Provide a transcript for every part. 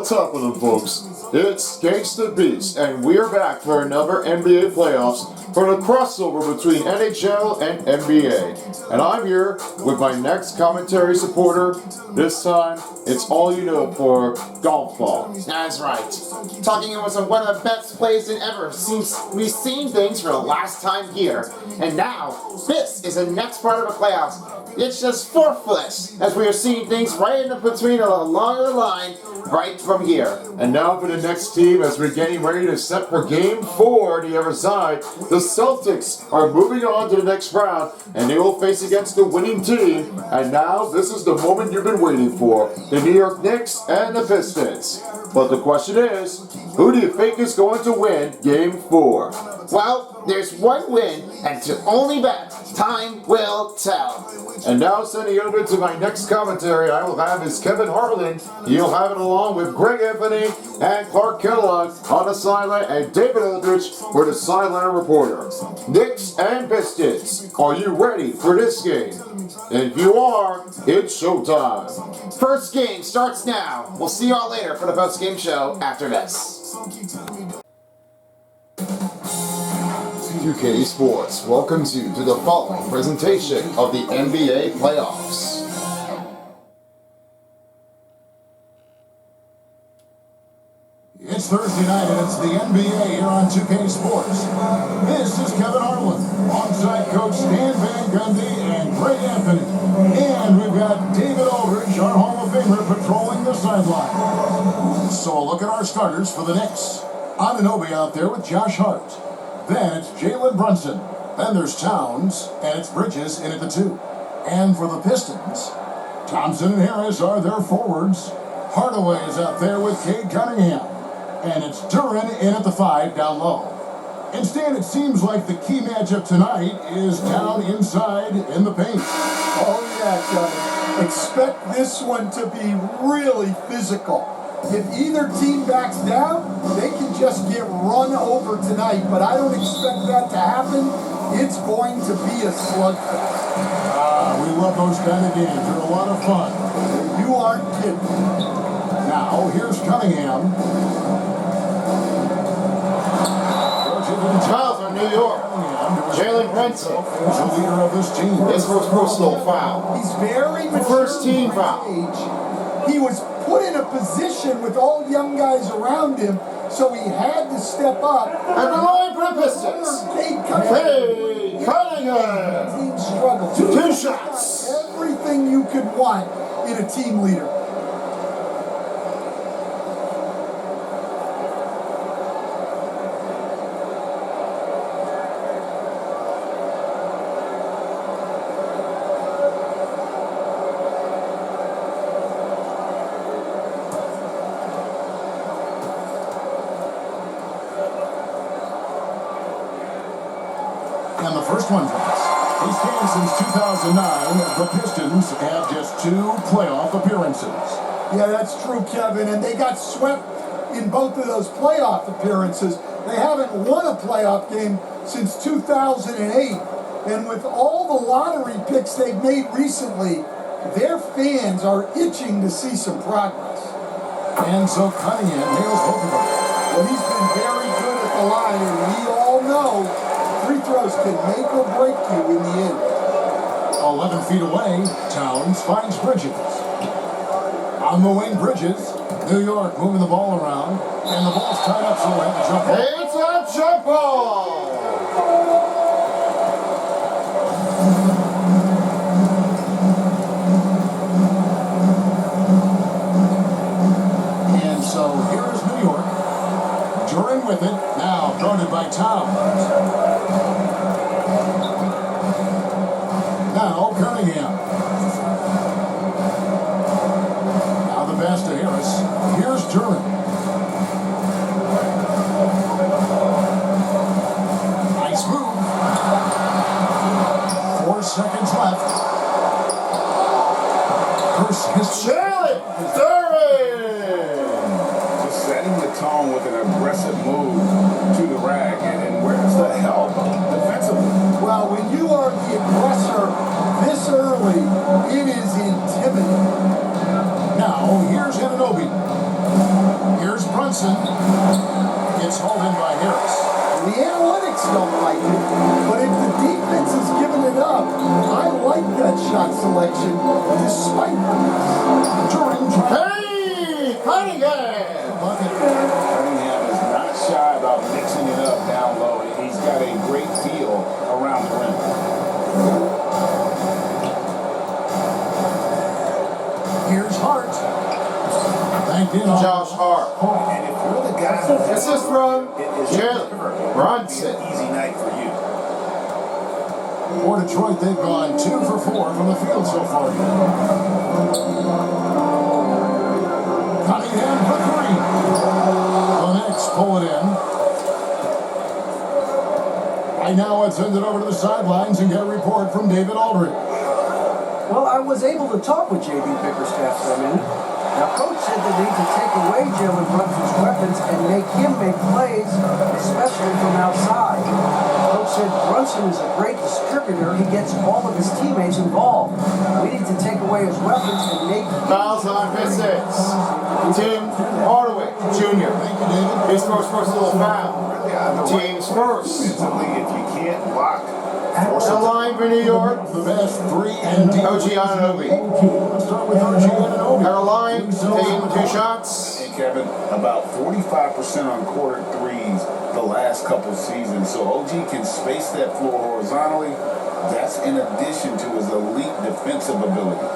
What's happening, folks? It's Gangsta Beast, and we're back for another NBA playoffs for the crossover between NHL and NBA. And I'm here with my next commentary supporter. This time, it's all you know for golf ball. That's right. Talking about one of the best plays in ever. We've seen things for the last time here. And now, this is the next part of the playoffs. It's just fourthless, as we are seeing things right in between along the line, right from here. And now for the next team, as we're getting ready to set for Game 4 on the other side. The Celtics are moving on to the next round, and they will face against the winning team. And now, this is the moment you've been waiting for. The New York Knicks and the Pistons. But the question is, who do you think is going to win Game 4? Well, there's one win, and to only bet, time will tell. And now sending over to my next commentary, I will have is Kevin Harlan. You'll have it along with Greg Anthony and Clark Kellogg on the sideline, and David Aldrich for the sideline reporter. Knicks and Pistons, are you ready for this game? And if you are, it's showtime. First game starts now. We'll see y'all later for the post-game show after this. 2K Sports welcomes you to the following presentation of the NBA playoffs. It's Thursday night and it's the NBA here on 2K Sports. This is Kevin Harlan, alongside Coach Stan Van Gundy and Greg Anthony. And we've got David Aldrich, our Hall of Famer, patrolling the sideline. So a look at our starters for the Knicks. Anunoby out there with Josh Hart. Then it's Jalen Brunson. Then there's Towns, and it's Bridges in at the 2. And for the Pistons, Thompson and Harris are their forwards. Hardaway is out there with Cade Cunningham. And it's Duran in at the 5 down low. Instead, it seems like the key matchup tonight is down inside in the paint. Oh yeah, Kevin. Expect this one to be really physical. If either team backs down, they can just get run over tonight, but I don't expect that to happen. It's going to be a slugfest. We love those kind of games. They're a lot of fun. You aren't kidding. Now, here's Cunningham. Fouls on New York. Jalen Brunson is the leader of this team. His first personal foul. He's very mature. First team for his foul. age. He was put in a position with all young guys around him, so he had to step up. And the line for the Pistons. Hey, Cunningham. Team struggle. Two shots. Everything you could want in a team leader. And the first one for us. He's came since 2009. The Pistons have just 2 playoff appearances. Yeah, that's true, Kevin. And they got swept in both of those playoff appearances. They haven't won a playoff game since 2008. And with all the lottery picks they've made recently, their fans are itching to see some progress. And so Cunningham nails both of them. Well, he's been very good at the line, and we all know free throws can make or break you in the end. 11 feet away, Towns finds Bridges. On the wing, Bridges. New York moving the ball around. And the ball's tied up, so we'll have a jump ball. It's a jump ball. And so here is New York. Duran with it. Now guarded by Towns. Now Cunningham. Now the pass to Harris. Here's Duran. Nice move. 4 seconds left. Curse his Jalen Duran. Just setting the tone with an aggressive move to the rack, and where's the help defensively? Well, when you are the aggressor this early, it is intimidating. Now, here's Anunoby. Brunson gets hauled in by Harris. The analytics don't like it, but if the defense is giving it up, I like that shot selection despite the miss. Hey, Cunningham! Cunningham is not shy about mixing it up down low. He's got a great feel around the rim. Here's Hart. Thank you, Josh Hart. And if you're the guy, This is from it is Jalen Brunson. an easy night for you. For Detroit, they've gone 2 for 4 from the field so far. Cunningham for 3. The Knicks pull it in. Right now, let's send it over to the sidelines and get a report from David Aldridge. Well, I was able to talk with J.B. Bickerstaff for a minute. Now, Coach said they need to take away Jalen Brunson's weapons and make him make plays, especially from outside. Coach said Brunson is a great distributor. He gets all of his teammates involved. We need to take away his weapons and make Fouls on Pistons. Tim Hardaway Jr. Thank you, David. His first personal foul. Team's first. Defensively, if you can't block, The line for New York. The best 3 and D. OG Anunoby. Let's start with OG Anunoby. At a line, taking 2 shots. and Kevin, about 45% on quarter threes the last couple seasons. So OG can space that floor horizontally. That's in addition to his elite defensive ability.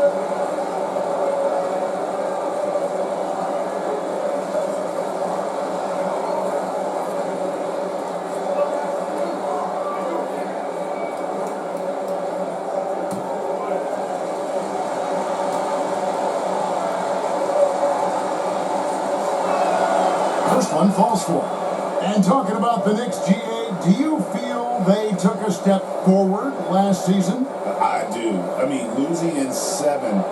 First one falls for. And talking about the Knicks, GA, do you feel they took a step forward last season? I do. I mean, losing in 7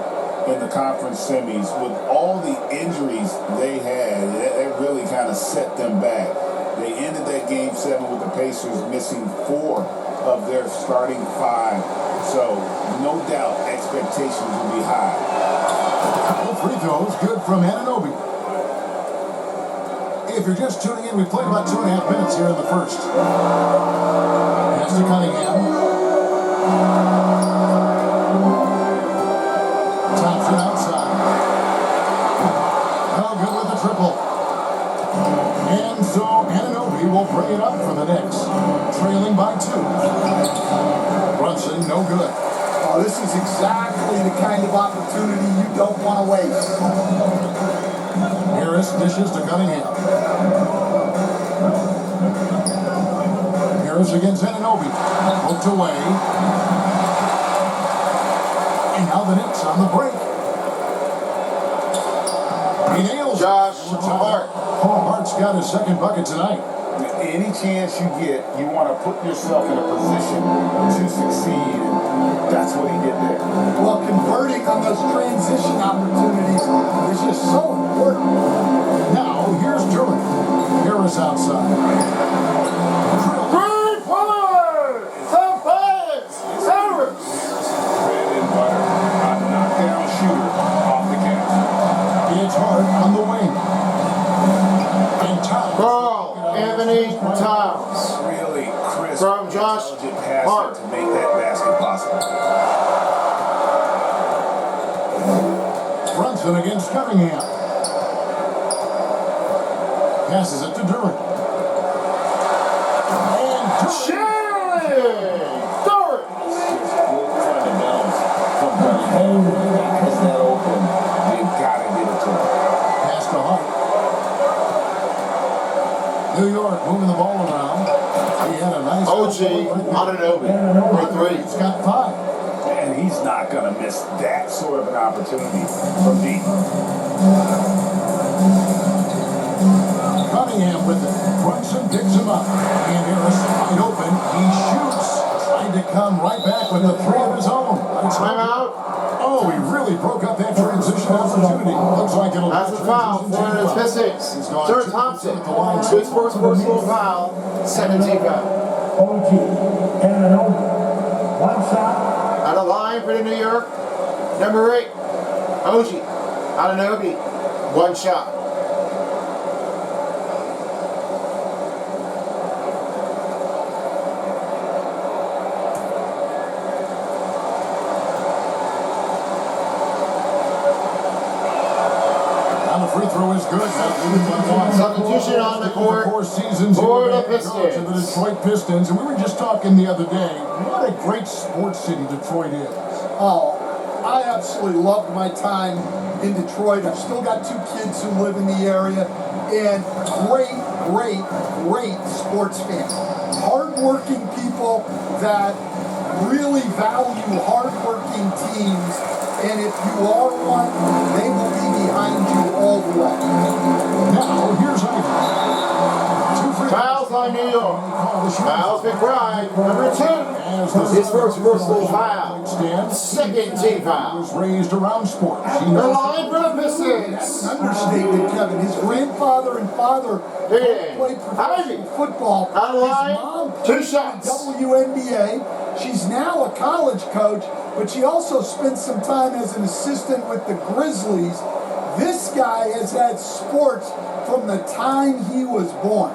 in the conference semis with all the injuries they had, that really kind of set them back. They ended that game 7 with the Pacers missing 4 of their starting 5. So, no doubt, expectations will be high. Couple free throws, good from Anunoby. If you're just tuning in, we played about 2.5 minutes here in the first. Pass to Cunningham. Thompson outside. Oh, good with the triple. And so Anunoby will bring it up for the Knicks. Trailing by 2. Brunson, no good. Oh, this is exactly the kind of opportunity you don't want to waste. Harris dishes to Cunningham. Harris against Anunoby. Poked away. And now the Knicks on the break. He nails Josh Hart. Hart's got his second bucket tonight. Any chance you get, you want to put yourself in a position to succeed. And that's what he did there. Well, converting on those transition opportunities is just so important. Now, here's Drummond. Harris outside. Bread Cyrus. Bread and butter. A knockdown shooter off the catch. It's Hart on the wing. And Towns. Carl Anthony Towns. Really crisp, From Josh intelligent passing Hart. to make that basket possible. Brunson against Cunningham. Passes it to Durant. And Shirley Durant. Just good fundamentals from Cunningham. Has that open? You've got to get it to him. pass to Hart. New York moving the ball around. He had a nice OG Anunoby for 3. He's got 5. And he's not going to miss that sort of an opportunity from deep. Cunningham with it. Brunson picks him up. And Harris wide open. He shoots. Trying to come right back with the 3 of his own. Timeout. Oh, he really broke up that transition opportunity. Looks like it'll That's a foul for the Pistons. Jared Thompson. His first personal foul. Second team foul. OG Anunoby. 1 shot. At a line for the New York. Number 8. OG Anunoby. 1 shot. free throw is good. Substitution on the court 4 seasons for the to the Pistons. Detroit Pistons. And we were just talking the other day, what a great sports city Detroit is. Oh, I absolutely loved my time in Detroit. I've still got 2 kids who live in the area, and great sports fans. Hardworking people that really value hardworking teams, and if you are one, they will be behind you all the way. Now, here's Ivy. Fouls on New York. Fouls McBride, number 2. His first personal foul. Second team foul. Was raised around sports. The line for the Pistons. Understatement, Kevin. His grandfather and father both played professional football. On the line, His mom 2 played shots. WNBA. She's now a college coach, but she also spent some time as an assistant with the Grizzlies. This guy has had sports from the time he was born.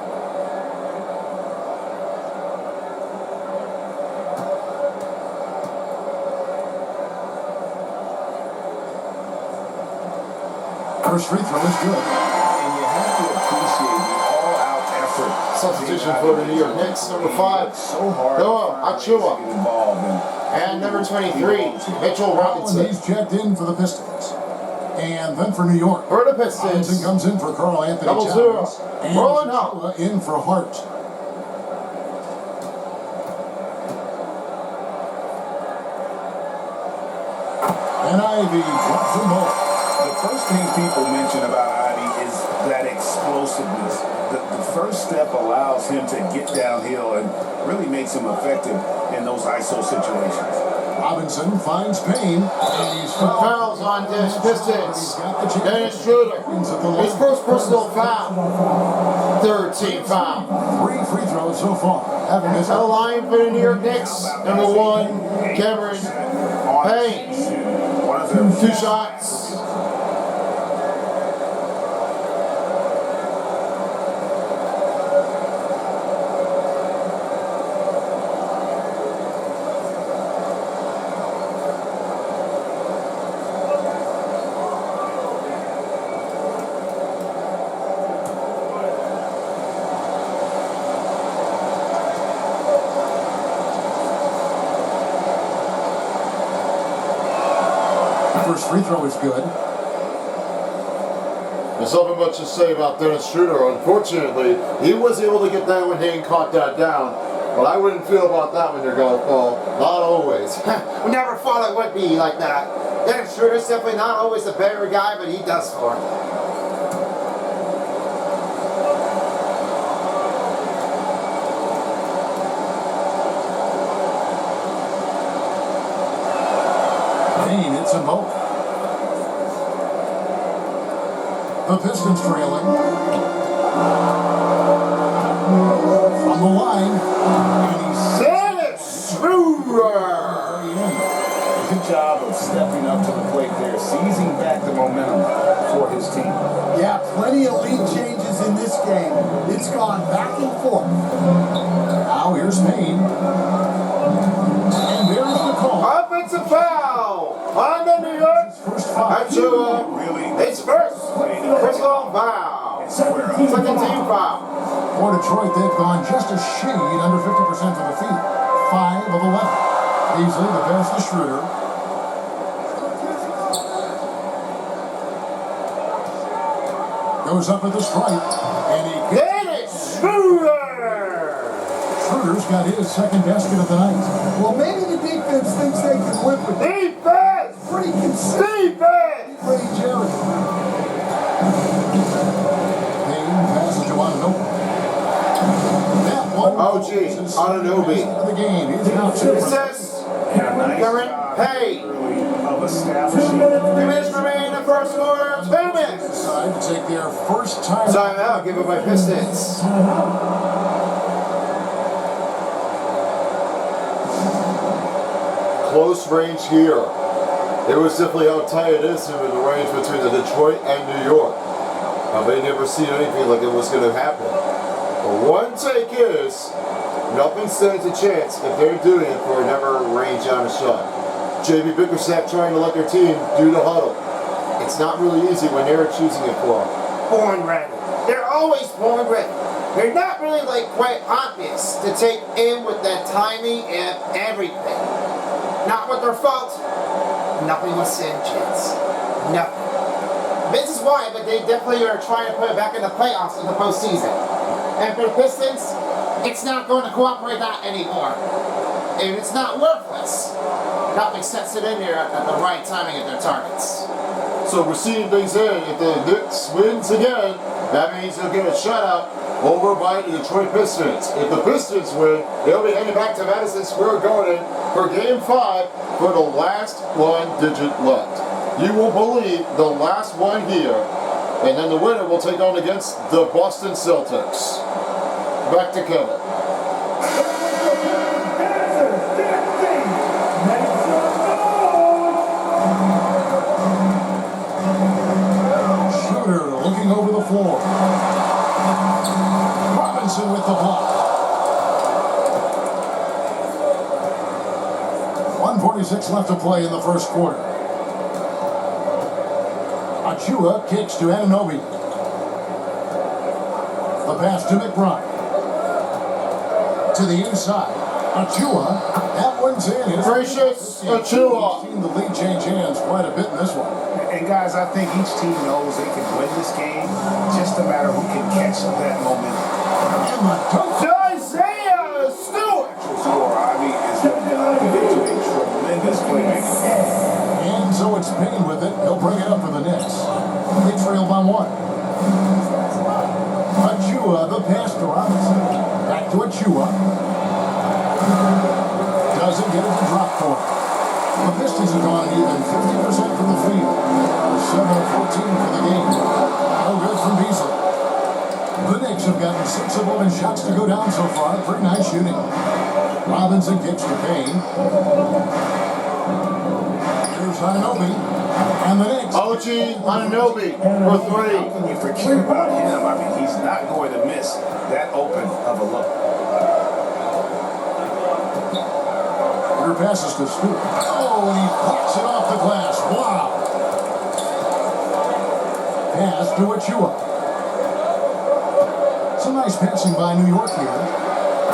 First free throw is good. And you have to appreciate the all-out effort. Substitution for the New York Knicks, number 5. So hard. Noah Achua. Get involved in. And number 23, Mitchell Robinson. He's checked in for the Pistons. And then for New York. For the Robinson Pistons, comes in for Carl Anthony Double Towns. zero. And Rolling Achua in for Hart. And Ivy drops them both. The first thing people mention about Ivy is that explosiveness. The first step allows him to get downhill and really makes him effective in those ISO situations. Robinson finds Payne. And he's fouls on the Pistons. He's got the chance. Dennis Schroeder, his first personal foul. Third team foul. 3 free throws so far. Haven't missed The line for the New York Knicks, number 1, Cameron Payne. 2 shots. First free throw is good. There's nothing much to say about Dennis Schroeder. Unfortunately, he was able to get that when Hayne caught that down. But I wouldn't feel about that when you're going to fall. Not always. We never thought it would be like that. Dennis Schroeder's simply not always the better guy, but he does score. Payne hits them both. The Pistons trailing. From the line. And he's Dennis Schroeder! Good job of stepping up to the plate there, seizing back the momentum for his team. Yeah, plenty of lead changes in this game. It's gone back and forth. now here's Payne. And there's the call. Offensive foul on the New York. First foul. Achua, his first personal foul. Second team foul. For Detroit, they've gone just a shade under 50% from the feet. 5 of 11. Beasley, the pass to Schroeder. Goes up at the stripe, and he Dennis Schroeder! Schroeder's got his second basket of the night. Well, maybe the defense thinks they can live with it. Defense! Pretty consistent. Defense! Pretty Jerry. Payne passes to Anunoby. That one Oh, gee, Anunoby. of the game. He's now 2 for Success! And a nice Current job pay. early of establishing 2 minutes remain in the first quarter. 2 minutes! side to take their first time. Timeout given by Pistons. Close range here. It was simply how tight it is in the range between the Detroit and New York. They never seen anything like it was going to happen. But one take is, nothing stands a chance if they're doing it for never range on a shot. JB Bickerstaff trying to let their team do the huddle. It's not really easy when they're choosing it for. Born ready. They're always born ready. They're not really like quite obvious to take in with that timing and everything. Not with their fault. Nothing with Sanchez. Nothing. This is why, but they definitely are trying to put it back in the playoffs in the postseason. And for the Pistons, it's not going to cooperate that anymore. And it's not worthless. Nothing sets it in there at the right timing at their targets. So we're seeing things in. If the Knicks wins again, that means they'll get a shutout over by the Detroit Pistons. If the Pistons win, they'll be heading back to Madison Square Garden for Game 5 for the last one digit left. You will believe the last one here, and then the winner will take on against the Boston Celtics. Back to Kevin. Schroeder looking over the floor. Robinson with the block. 1:46 left to play in the first quarter. Achua kicks to Anunoby. The pass to McBride. To the inside. Achua. That one's in. Gracious Achua. Seen the lead change hands quite a bit in this one. And guys, I think each team knows they can win this game. Just a matter who can catch that momentum. And the dunk. Isaiah Stewart. Score, I mean, is a tremendous playmaker. And so it's Payne with it. He'll bring it up for the Knicks. They trail by one. Achua, the pass to Robinson. Back to Achua. Doesn't get it to drop for him. The Pistons have gone even 50% from the field. 7 of 14 for the game. No good from Beasley. The Knicks have gotten 6 of 11 shots to go down so far. Pretty nice shooting. Robinson kicks to Payne. Here's Anunoby. And the Knicks. OG Anunoby for 3. How can you forget about him? I mean, he's not going to miss that open of a look. Your passes to Stewart. Oh, and he pops it off the glass. Wow. Pass to Achua. Some nice passing by New York here.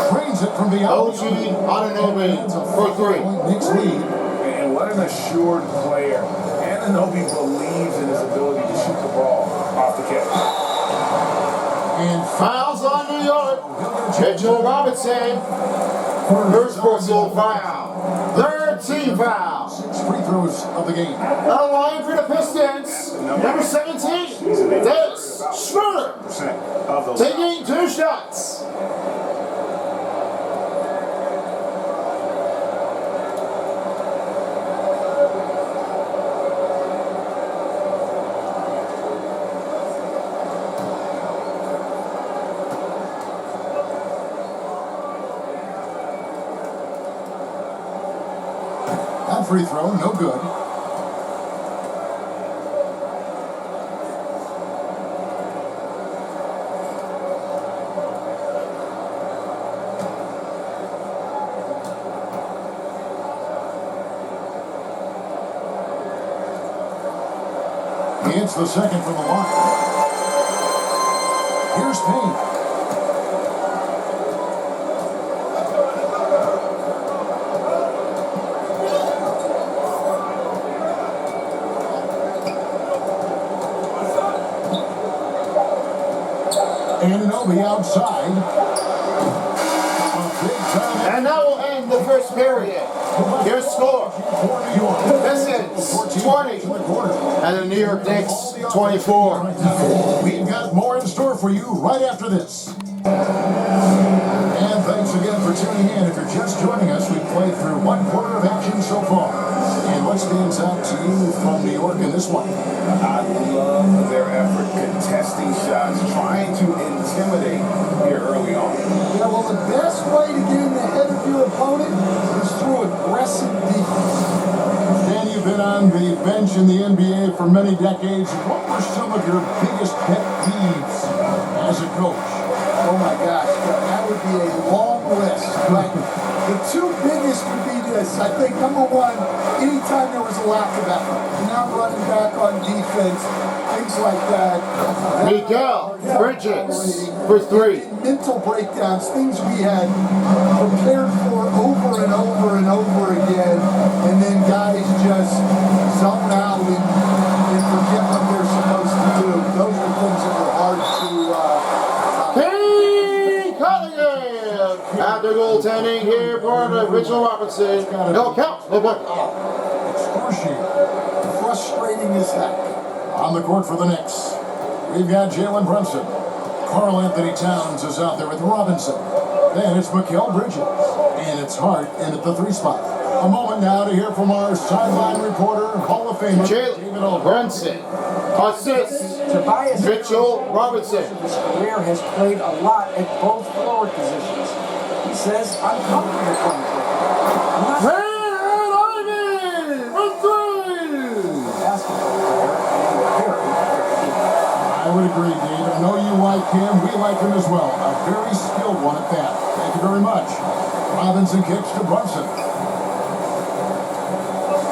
Trains it from beyond. OG Anunoby for 3. Knicks lead. And what an assured player. Anunoby believes in his ability to shoot the ball off the catch. And Fouls on New York. Mitchell Robinson. First personal foul. 3rd team foul. 6 free throws of the game. On the line for the Pistons. Number 17. Dennis Schroeder. Of those Taking 2 shots. That free throw, no good. He hits the second from the line. Here's Payne. Anunoby outside. A big time. And that will end the first period. Your score. For New York. Pistons 20. And the New York Knicks 24. We've got more in store for you right after this. And thanks again for tuning in. If you're just joining us, we've played through 1 quarter of action so far. And what stands out to you from New York in this one? I love their effort contesting shots, trying to intimidate here early on. Yeah, well, the best way to get in the head of your opponent is through aggressive defense. Dan, you've been on the bench in the NBA for many decades. What were some of your biggest pet peeves as a coach? Oh my gosh, that would be a long list, but the two biggest would be this. I think number one, anytime there was a lack of effort, not running back on defense, things like that. Miguel Bridges for 3. Mental breakdowns, things we had prepared for over and over and over again, and then guys just zone out and forget what they're supposed to do. Those are things that were hard to After goaltending here for Mitchell Robinson. No count. No point. excruciating, frustrating as heck. On the court for the Knicks, we've got Jalen Brunson. Karl Anthony Towns is out there with Robinson. Then it's Mikal Bridges. And it's Hart in at the 3 spot. A moment now to hear from our sideline reporter, Hall of Famer, Jalen Brunson. Assist. Tobias Mitchell Robinson. His career has played a lot at both forward positions. He says, I'm comfortable playing forward. I'm not a basketball player, and very I would agree, Dave. I know you like him. We like him as well. A very skilled one at that. Thank you very much. Robinson kicks to Brunson.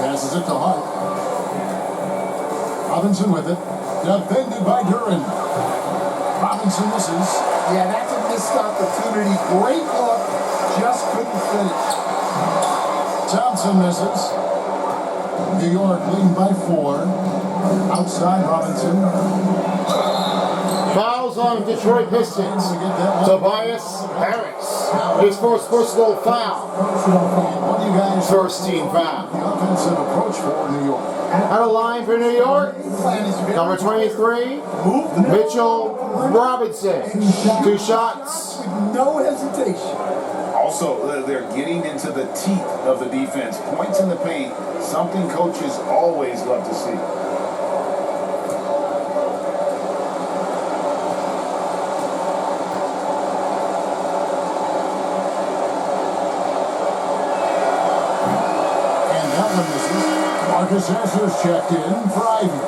Passes it to Hart. Robinson with it. Defended by Duran. Robinson misses. Yeah, that's a missed opportunity. Great look, just couldn't finish. Thompson misses. New York leading by 4. Outside Robinson. Fouls on Detroit Pistons. Tobias Harris. His first personal foul. What do you guys First team foul. the offensive approach for New York? Out of line for New York. Number 23. Mitchell Robinson. 2 shots. With no hesitation. Also, they're getting into the teeth of the defense. Points in the paint, something coaches always love to see. And that one misses. Marcus Esser's checked in for Ivy.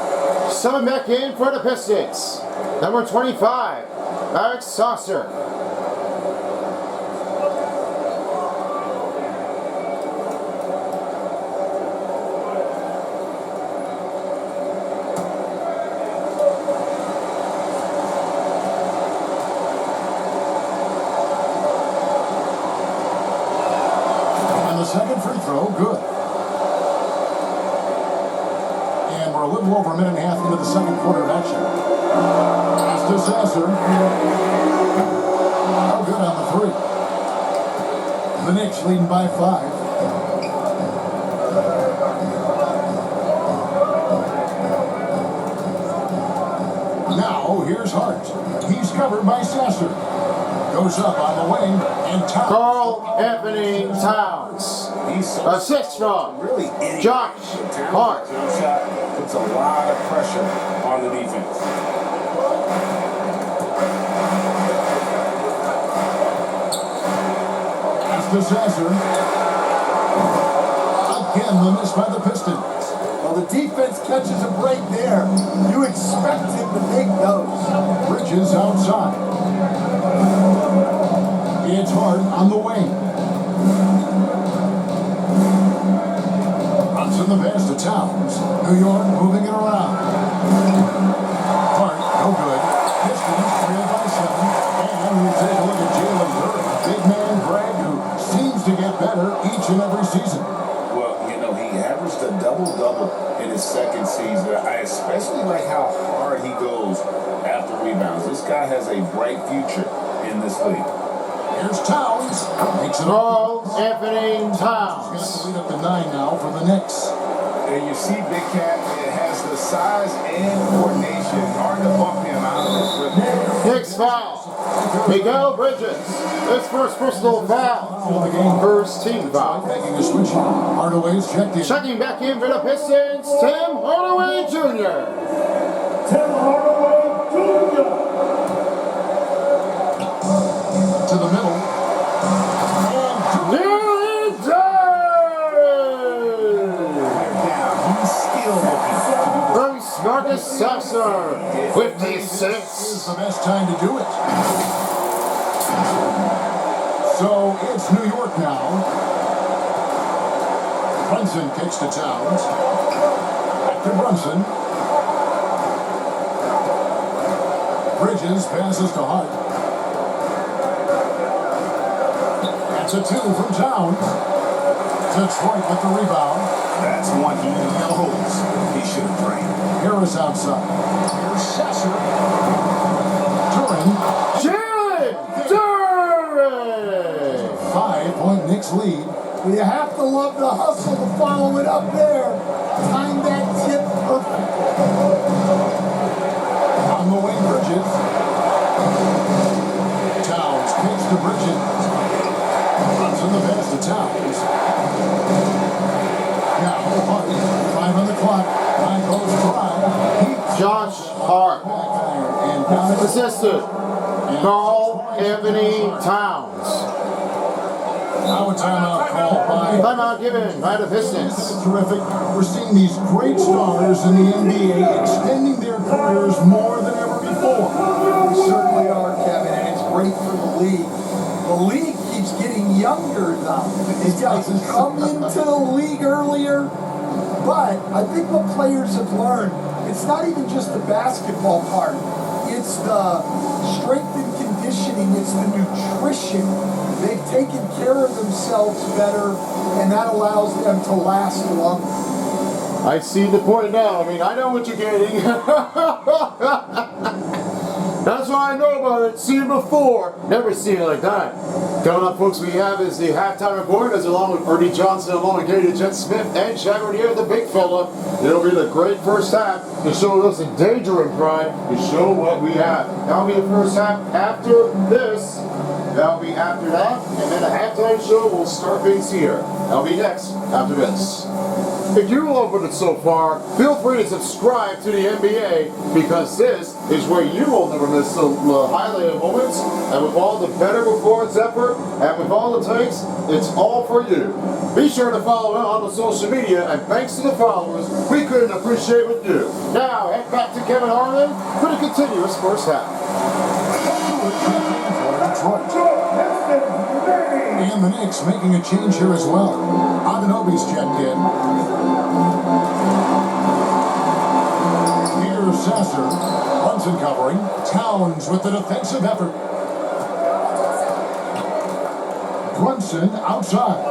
7 back in for the Pistons. Number 25. Alex Saucer. Second free throw, good. And we're a little over a minute and a half into the second quarter of action. Pass to Sasser. Oh, good on the 3. The Knicks leading by 5. Now, here's Hart. He's covered by Sasser. Goes up on the wing, and Towns. Karl Anthony Towns. Assist from Really Josh Hart. Jump shot puts a lot of pressure on the defense. Pass to Sasser. Again, the miss by the Pistons. Well, the defense catches a break there. You expect him to make those. Bridges outside. It's Hart on the wing. Runs in the pass to Towns. New York moving it around. Hart, no good. Pistons trailed by 7. And we take a look at Jalen Duran. Big man Greg, who seems to get better each and every season. Well, you know, he averaged a double-double in his second season. I especially like how hard he goes after rebounds. This guy has a bright future in this league. Here's Towns. Makes it Karl Anthony Got Towns. the lead up to 9 now for the Knicks. And you see Big Cat, it has the size and coordination. Hard to bump him out of this rhythm. Knicks foul. Miguel Bridges. His first personal foul. First team foul. Making a switch. Hardaway's checked in. Checking back in for the Pistons, Tim Hardaway Jr. Tim Hardaway Jr. To the middle. Nearly done! Down. He's still looking. Bruce Marcus Sasser, 56. Is the best time to do it. So it's New York now. Brunson kicks to Towns. Back to Brunson. Bridges passes to Hart. That's a 2 from Towns. Detroit with the rebound. That's one he knows he should have drained. Harris outside. Here's Sasser. Duran. Jalen Duran! 5-point Knicks lead. Well, you have to love the hustle to follow it up there. Time that tip perfect. On the wing, Bridges. Towns kicks to Bridges. Runs in the pass to Towns. Now, Hart. 5 on the clock. 9 goes dry. Josh Hart. And down it Assistant, Carl Anthony Towns. Now a timeout called by. Timeout given by the Pistons. Terrific. We're seeing these great stars in the NBA extending their careers more than ever before. We certainly are, Kevin, and it's great for the league. The league keeps getting younger, though. These guys come into the league earlier, but I think what players have learned, it's not even just the basketball part. It's the strength and conditioning. It's the nutrition. They've taken care of themselves better, and that allows them to last longer. I see the point now. I mean, I know what you're getting. That's what I know about it. Seen it before. Never seen it like that. Coming up, folks, we have is the halftime report, as along with Ernie Johnson, along with Katie Jet Smith, and Shaggy the big fella. It'll be the great first half to show us in danger and pride, to show what we have. That'll be the first half after this. That'll be after that, and then the halftime show will start things here. That'll be next after this. If you loved it so far, feel free to subscribe to the NBA, because this is where you will never miss the highlighted moments, and with all the better performance effort, and with all it takes, it's all for you. Be sure to follow us on the social media, and thanks to the followers, we couldn't appreciate what you do. Now, head back to Kevin Harlan for the continuous first half. And the Knicks making a change here as well. Anunoby's checked in. Here's Sasser. Brunson covering. Towns with the defensive effort. Brunson outside.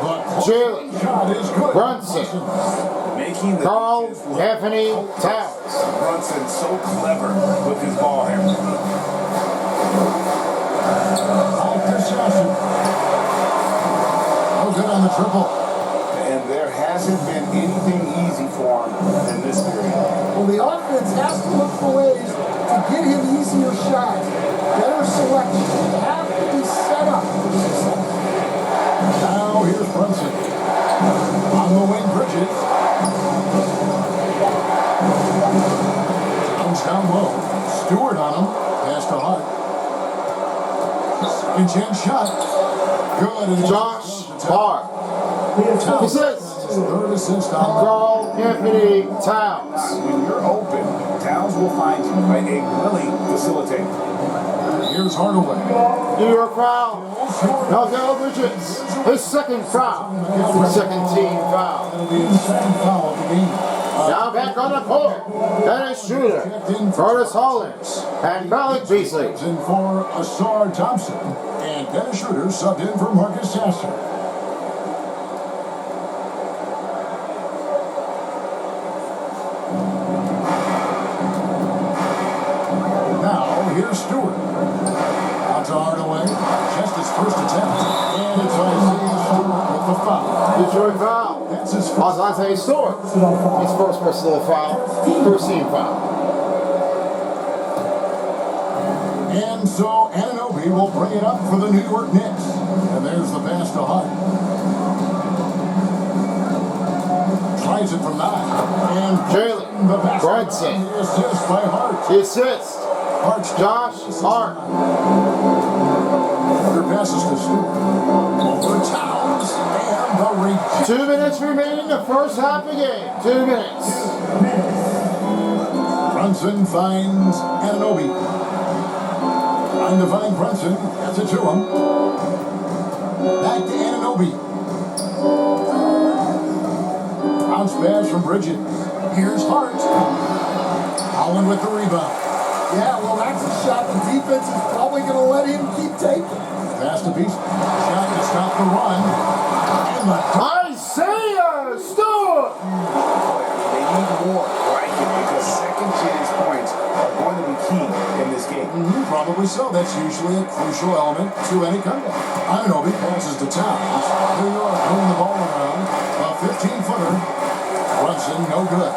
The Jalen shot is good. Brunson. Making the Carl defense look Anthony Towns. Brunson so clever with his ball handling. After Sasser. Oh, good on the triple. And there hasn't been anything easy for him in this period. Well, the offense has to look for ways to get him easier shots, better selection. They have to be set up for success. Now here's Brunson. On the wing, Bridges. Comes down low. Stewart on him. Pass to Hart. Second chance shot. Good. And Josh Hart. Assist. Third assist on Carl Anthony Towns. When you're open, Towns will find you by a willing facilitator. Here's Hardaway. New York foul. Miguel Bridges. His second foul. Second team foul. That'll be his second foul of the game. Now back on the court. Dennis Schroeder, Curtis Hollins, and Malik Beasley. In for Asar Thompson. And Dennis Schroeder subbed in for Marcus Sasser. Now, here's Stewart. Out to Hardaway. Just his first attempt. And it's Isaiah Stewart with the foul. Detroit foul. That's his first. Isaiah Stewart. His first personal foul. First team foul. And so Anunoby will bring it up for the New York Knicks. And there's the pass to Hart. Tries it from 9. And Jalen the basket. Brunson. The assist by Hart. The assist. Hart's Josh Hart. Other passes to Stewart. Over Towns. And the reach. 2 minutes remaining in the first half of the game. 2 minutes. Brunson finds Anunoby. Trying to find Brunson. Gets it to him. Back to Anunoby. Bounce pass from Bridget. Here's Hart. Howland with the rebound. Yeah, well, that's a shot the defense is probably going to let him keep taking. Pass to Beast. Shot to stop the run. And the Isaiah Stewart! They need more right here because second chance points are going to be key in this game. Probably so. That's usually a crucial element to any comeback. Anunoby passes to Towns. New York moving the ball around. A 15-footer. Brunson, no good.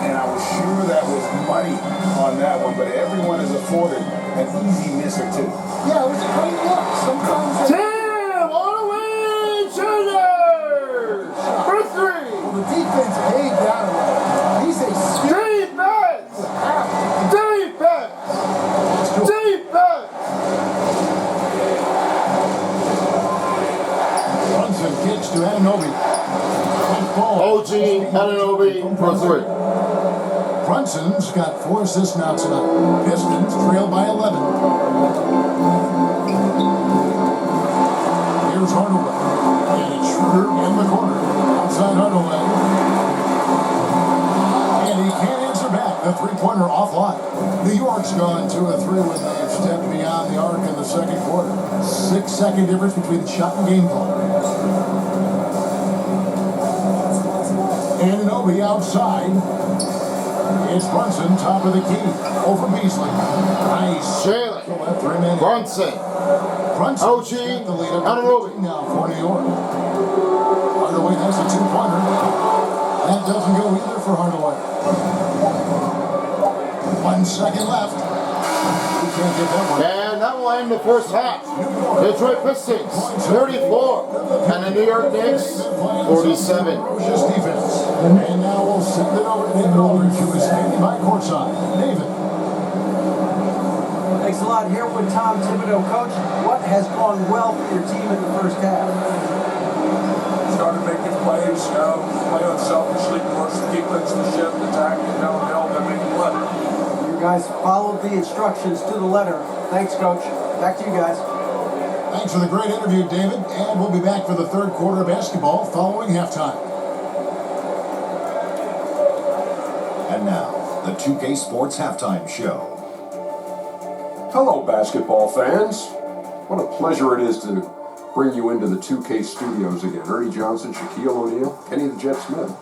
And I was sure that was money on that one, but everyone is afforded an easy miss or two. Yeah, it was a great look. Sometimes Tim Hardaway Jr. for three. the defense paid that away. He's a skilled Defense! athlete. Defense! Defense! Brunson kicks to Anunoby. OG Anunoby for three. Brunson's got 4 assists now tonight. Pistons trail by 11. Here's Hardaway. And it's Schroeder in the corner. Outside Hardaway. And he can't answer back. The three-pointer offline. New York's gone 2 of 3 when they've stepped beyond the arc in the second quarter. 6-second difference between the shot and game clock. Anunoby outside. It's Brunson, top of the key. Over Beasley. Nice. Jalen Brunson. Brunson OG got the lead Anunoby. now for New York. Hardaway has a 2-pointer. That doesn't go either for Hardaway. 1 second left. We can't get that one. And that will end the first half. Detroit Pistons 34 and the New York Knicks 47. Ferocious defense. And now we'll send it over to David Aldridge, who is standing by courtside. David. Thanks a lot. Here with Tom Thibodeau. Coach, what has gone well for your team in the first half? Started making plays, play unselfishly, force the defense to shift, attack, and help them make play. You guys followed the instructions to the letter. Thanks, Coach. Back to you guys. Thanks for the great interview, David. And we'll be back for the third quarter of basketball following halftime. And now, the 2K Sports Halftime Show. Hello, basketball fans. What a pleasure it is to bring you into the 2K studios again. Ernie Johnson, Shaquille O'Neal, Kenny the Jet Smith.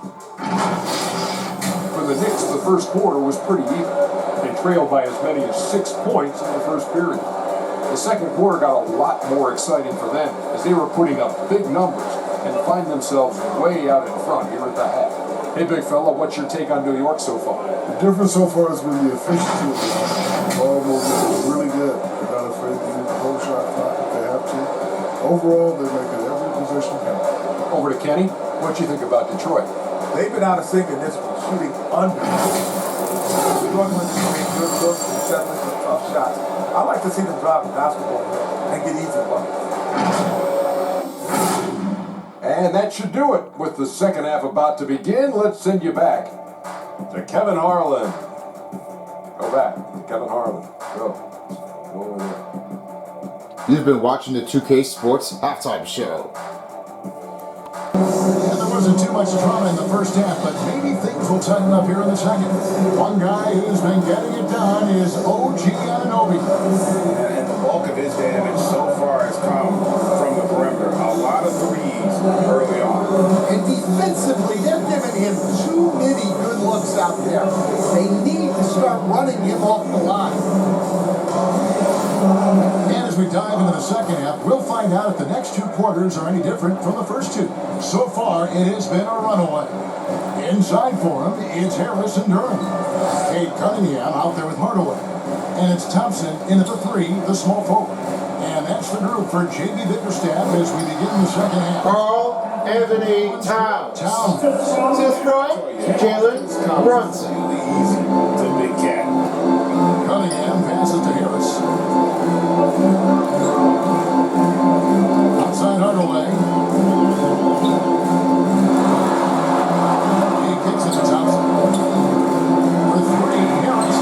For the Knicks, the first quarter was pretty even. They trailed by as many as 6 points in the first period. The second quarter got a lot more exciting for them as they were putting up big numbers and find themselves way out in front here at the half. Hey, big fella, what's your take on New York so far? The difference so far has been the efficiency of the ball movement is really good. They're not afraid to use the whole shot clock if they have to. Overall, they're making every possession count. Over to Kenny. What you think about Detroit? They've been out of sync in this one, shooting under. Struggling to make good looks and settling for tough shots. I like to see them drive the basketball and get easy buckets. And that should do it. With the second half about to begin, let's send you back to Kevin Harlan. Go back. Kevin Harlan. Go. Go over there. You've been watching the 2K Sports Halftime Show. And there wasn't too much drama in the first half, but maybe things will tighten up here in the second. One guy who's been getting it done is OG Anunoby. And the bulk of his damage so far has come from the perimeter. A lot of threes early on. And defensively, they're giving him too many good looks out there. They need to start running him off the line. And as we dive into the second half, we'll find out if the next 2 quarters are any different from the first 2. So far, it has been a runaway. Inside for him, it's Harris and Durham. Kate Cunningham out there with Hardaway. And it's Thompson in at the 3, the small forward. And that's the group for JB Bickerstaff as we begin the second half. Carl Anthony Towns. Towns. Assist right, Jalen Brunson. Really easy to Big Cat. Cunningham passes to Harris. Outside Hardaway. He kicks it to Thompson. For 3, Harris.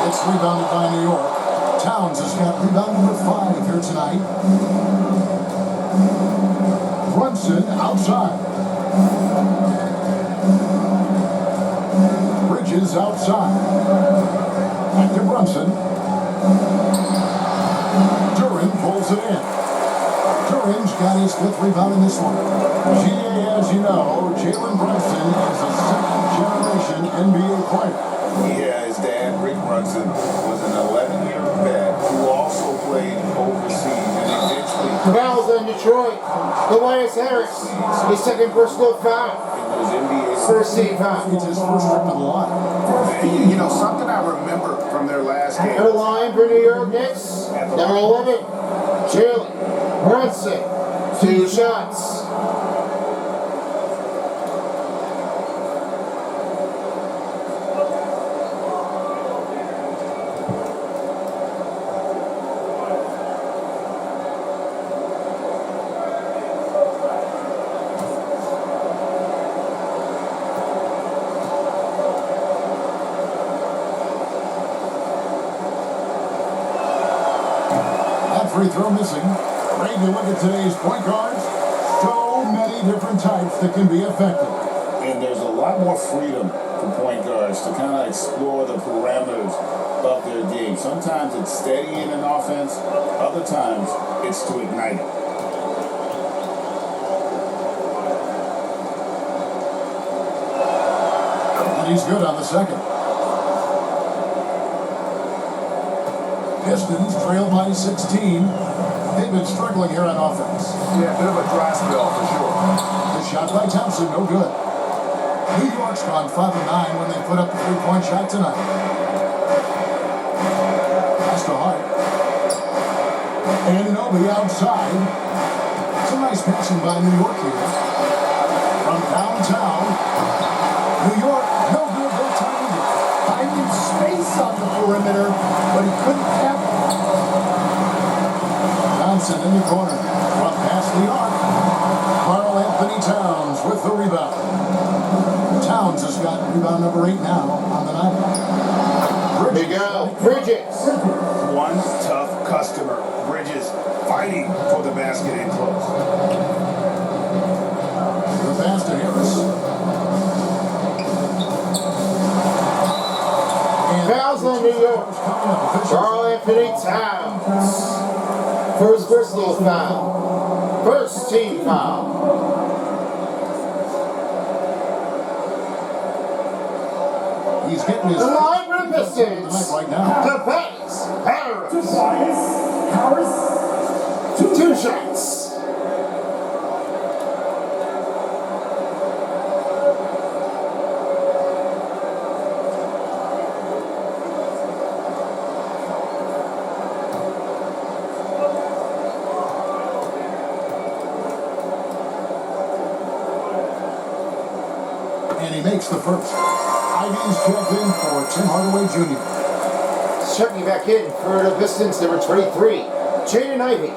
It's rebounded by New York. Towns has got Brunson outside. Bridges outside. Back to Brunson. Duran pulls it in. Duran's got his 5th rebound in this one. GA, as you know, Jalen Brunson is a second-generation NBA player. Yeah, his dad, Rick Brunson, was an 11-year vet who also played overseas and eventually Fouls on Detroit. Elias Harris, his second personal foul. it was NBA. First team foul. It's his first trip to the line. You know, something I remember from their last game. At the line for New York Knicks, number 11, Jalen Brunson. 2 shots. Free throw missing. Great to look at today's point guards. So many different types that can be effective. And there's a lot more freedom for point guards to kind of explore the parameters of their game. Sometimes it's steadying an offense. Other times it's to ignite it. And he's good on the second. Pistons trail by 16. They've been struggling here on offense. Yeah, bit of a dry spell for sure. The shot by Thompson, no good. New York's gone 5 of 9 when they put up a 3-point shot tonight. Pass to Hart. And Nobi outside. It's a nice passing by New York here. From downtown. New York, no good that time either. Finding space on the perimeter, but he couldn't capitalize. Johnson in the corner. From past the arc. Karl Anthony Towns with the rebound. Towns has got rebound number 8 now on the night. Here we go. Bridges. One tough customer. Bridges fighting for the basket in close. The pass to Harris. Fouls on New York. Karl Anthony Towns. First personal foul. First team foul. He's getting his The line for the Pistons. right now. Tobias Harris. Tobias Harris. 2 shots. And he makes the first. IV's checked in for Tim Hardaway Jr. Checking back in for the Pistons, number 23, Jaden Ivey.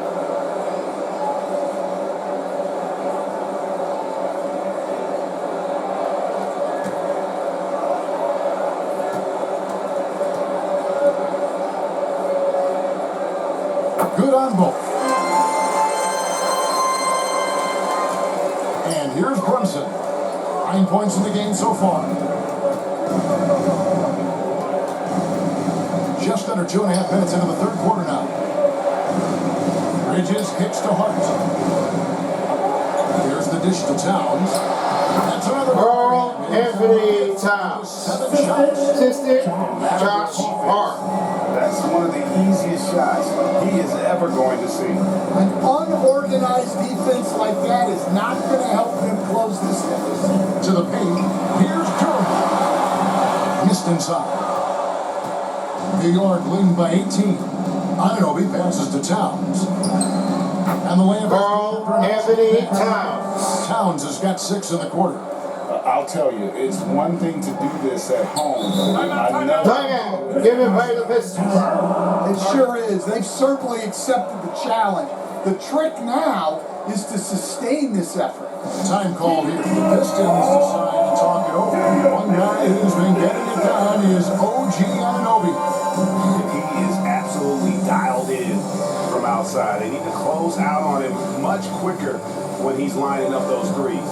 Good on both. And here's Brunson. 9 points in the game so far. Just under 2.5 minutes into the third quarter now. Bridges hits to Hart. Here's the dish to Towns. That's another Karl Anthony Towns. 7 shots. Assistant Josh Hart. That's one of the easiest shots he is ever going to see. An unorganized defense like that is not going to help them close this deficit. To the paint. Here's Duran. Missed inside. New York leading by 18. Anunoby passes to Towns. And the layup. Karl Anthony Towns. Towns has got 6 in the quarter. I'll tell you, it's one thing to do this at home. Timeout. Give it by the Pistons. It sure is. They've certainly accepted the challenge. The trick now is to sustain this effort. Time call here. The Pistons decide to talk it over. One guy who's been getting it done is OG Anunoby. He is absolutely dialed in from outside. They need to close out on him much quicker when he's lining up those threes.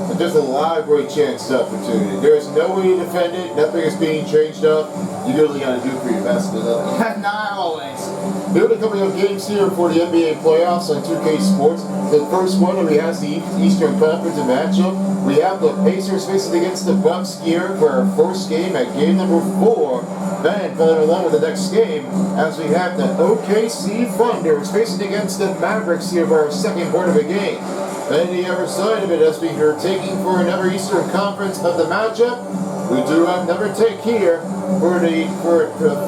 But there's a lot of great chance opportunity. There's no way to defend it. Nothing is being changed up. You really got to do for your best. Not always. There are coming up games here for the NBA playoffs on 2K Sports. The first one we have the Eastern Conference matchup. We have the Pacers facing against the Bucks here for our first game at game number 4. Then following along with the next game as we have the OKC Thunders facing against the Mavericks here for our second part of the game. Then the other side of it as we are taking for another Eastern Conference of the matchup. We do have another take here for the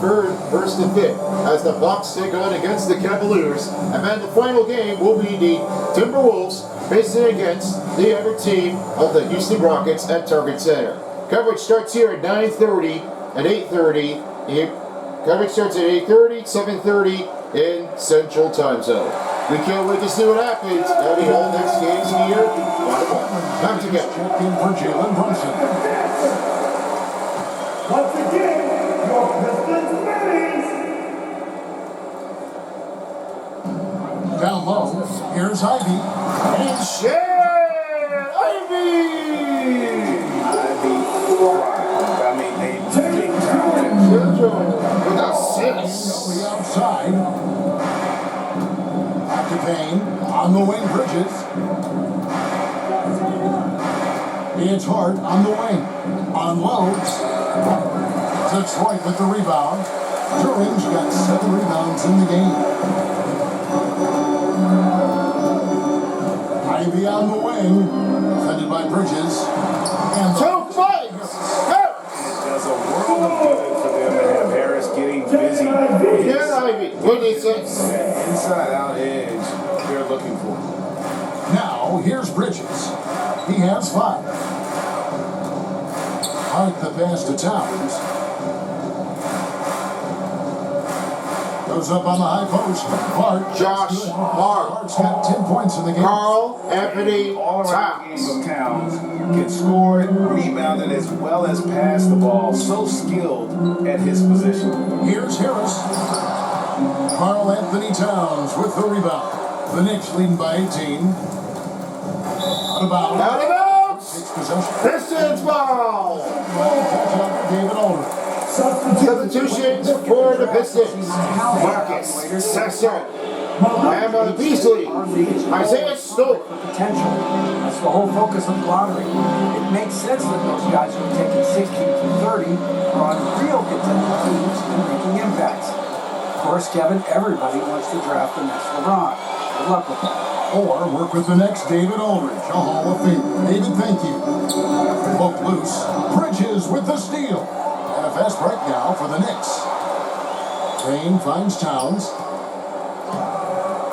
third versus the fifth as the Bucks take on against the Cavaliers. And then the final game will be the Timberwolves facing against the other team of the Houston Rockets at Target Center. Coverage starts here at 9:30 and 8:30. Coverage starts at 8:30, 7:30 in Central Time Zone. We can't wait to see what happens. Having all next games here. Back together. Champion for Jalen Brunson. Once again, your Pistons winnings. Down low, here's Ivy. And share Ivy! I mean, they big time. With assists. On the outside. Back to Payne. On the wing, Bridges. It's Hart on the wing. Unloads. Detroit with the rebound. Turing's got 7 rebounds in the game. Ivy on the wing. Defended by Bridges. And 2 points! It does a world of good for them to have Harris getting busy. Yeah, Ivy. What did he say? Inside out edge they're looking for. now here's Bridges. He has 5. Hart the pass to Towns. Goes up on the high post. Hart. Josh Hart. Hart's got 10 points in the game. Carl Anthony All-around Towns. game of Towns can score it, rebounded as well as pass the ball. So skilled at his position. Here's Harris. Carl Anthony Towns with the rebound. The Knicks leading by 18. Out of bounds. Out of bounds. Takes possession. Pistons ball. Touchdown, David Aldridge. Substitutions for the Pistons. Marcus Sasser. Emma Beasley. Isaiah Stoll. Potential. That's the whole focus of the lottery. It makes sense that those guys who are taking 16 through 30 are on real contender teams and making impacts. Of course, Kevin, everybody wants to draft the next LeBron. Good luck with that. Or work with the next David Aldridge, a Hall of Famer. David, thank you. Hook loose. Bridges with the steal. And a fast break now for the Knicks. Payne finds Towns.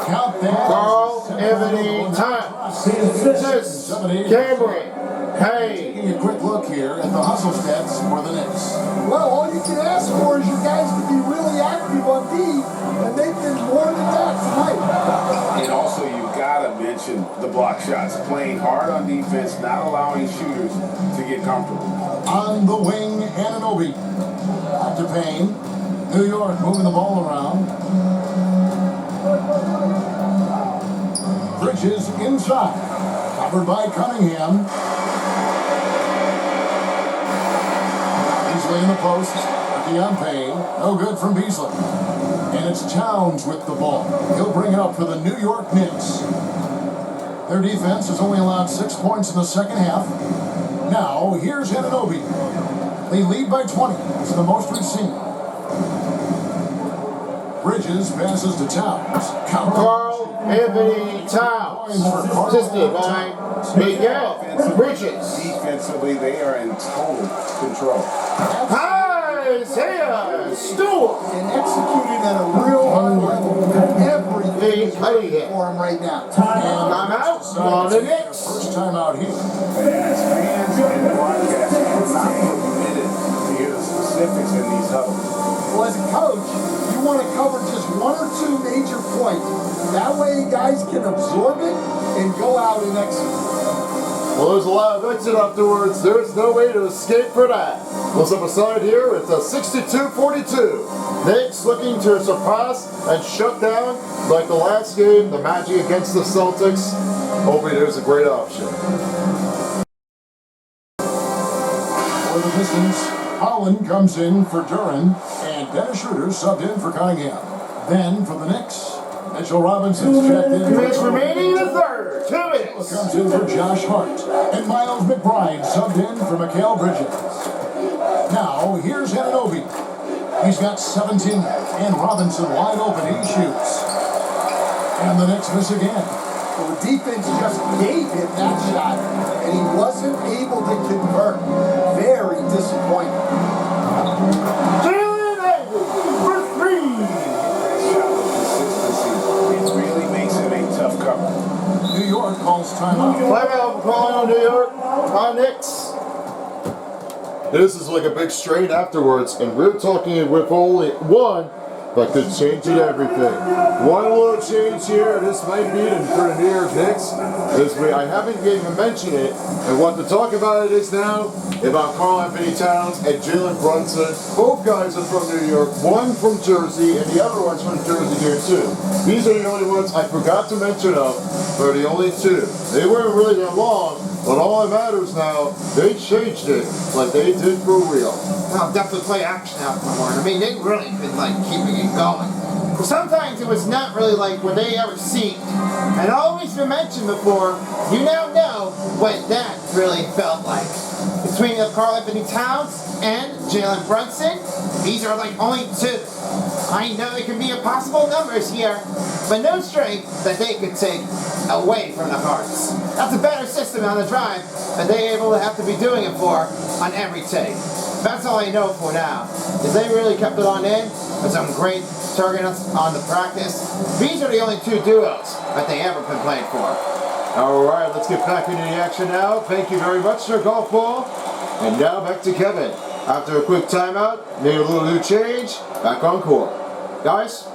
Count that. Carl Anthony Towns. This is Cameron Payne. Taking a quick look here at the hustle stats for the Knicks. Well, all you can ask for is your guys to be really active on D, and they've been more than that tonight. And also, you've got to mention the block shots. Playing hard on defense, not allowing shooters to get comfortable. On the wing, Anunoby. Back to Payne. New York moving the ball around. Bridges inside. Covered by Cunningham. Beasley in the post. Looking on Payne. No good from Beasley. And it's Towns with the ball. He'll bring it up for the New York Knicks. Their defense has only allowed 6 points in the second half. Now, here's Anunoby. They lead by 20. It's the most we've seen. Bridges passes to Towns. Carl Anthony Towns. Assisted by Miguel Bridges. Defensively, they are in total control. Isaiah Stewart. And executing at a real high level. Everything is working for him right now. Timeout on the Knicks. First time out here. As fans and broadcasters are not permitted to hear the specifics in these huddles. Well, as a coach, you want to cover just 1 or 2 major points. That way guys can absorb it and go out and execute. Well, there's a lot of exit afterwards. There's no way to escape for that. We'll step aside here. It's a 62-42. Knicks looking to surpass and shut down, like the last game, the Magic against the Celtics. Hopefully there's a great option. For the Pistons, Holland comes in for Duran, and Dennis Schroeder subbed in for Cunningham. Then for the Knicks, Mitchell Robinson's checked in. 2 minutes remaining in the third. 2 minutes. Comes in for Josh Hart, and Miles McBride subbed in for Mikal Bridges. Now, here's Anunoby. He's got 17, and Robinson wide open. He shoots. And the Knicks miss again. Well, the defense just gave him that shot, and he wasn't able to convert. Very disappointing. Jalen Ivey for 3. It really makes him a tough cover. New York calls timeout. Timeout calling on New York. On Knicks. This is like a big strain afterwards, and we're talking with only one that could change it everything. One little change here, this might be it for the New York Knicks. I haven't even mentioned it, and what to talk about it is now about Karl Anthony Towns and Jalen Brunson. Both guys are from New York, one from Jersey, and the other one's from Jersey here too. These are the only ones I forgot to mention of, but the only two. They weren't really that long, but all that matters now, they changed it like they did for real. I'll definitely play action out more. I mean, they really been like keeping it going. Sometimes it was not really like what they ever seen. And always been mentioned before, you now know what that really felt like. Between Karl Anthony Towns and Jalen Brunson, these are like only two. I know it can be impossible numbers here, but no strength that they could take away from the Hearts. That's a better system on the drive that they're able to have to be doing it for on every take. That's all I know for now. Is they really kept it on in with some great targets on the practice. These are the only two duos that they ever been playing for. All right, let's get back into the action now. Thank you very much, Sir Golf Ball. And now back to Kevin. After a quick timeout, made a little new change, back on court. Guys?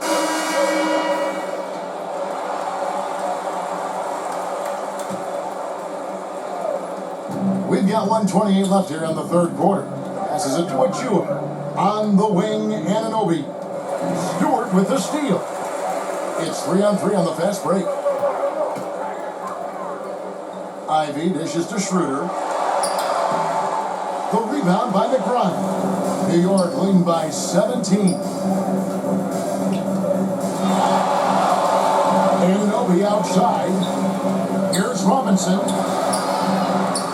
We've got 1:28 left here in the third quarter. Passes it to Achua. On the wing, Anunoby. Stewart with the steal. It's 3-on-3 on the fast break. Ivy dishes to Schroeder. The rebound by McBride. New York leading by 17. Anunoby outside. Here's Robinson.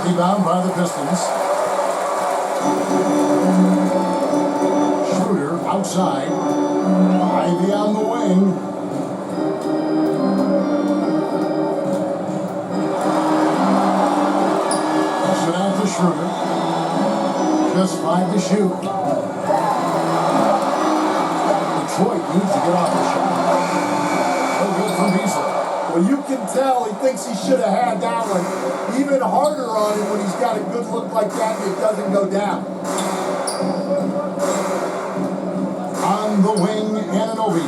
Rebound by the Pistons. Schroeder outside. Ivy on the wing. Pass it out to Schroeder. Just 5 to shoot. Detroit needs to get off the shot. No good from Beasley. Well, you can tell he thinks he should have had that one even harder on him when he's got a good look like that and it doesn't go down. On the wing, Anunoby.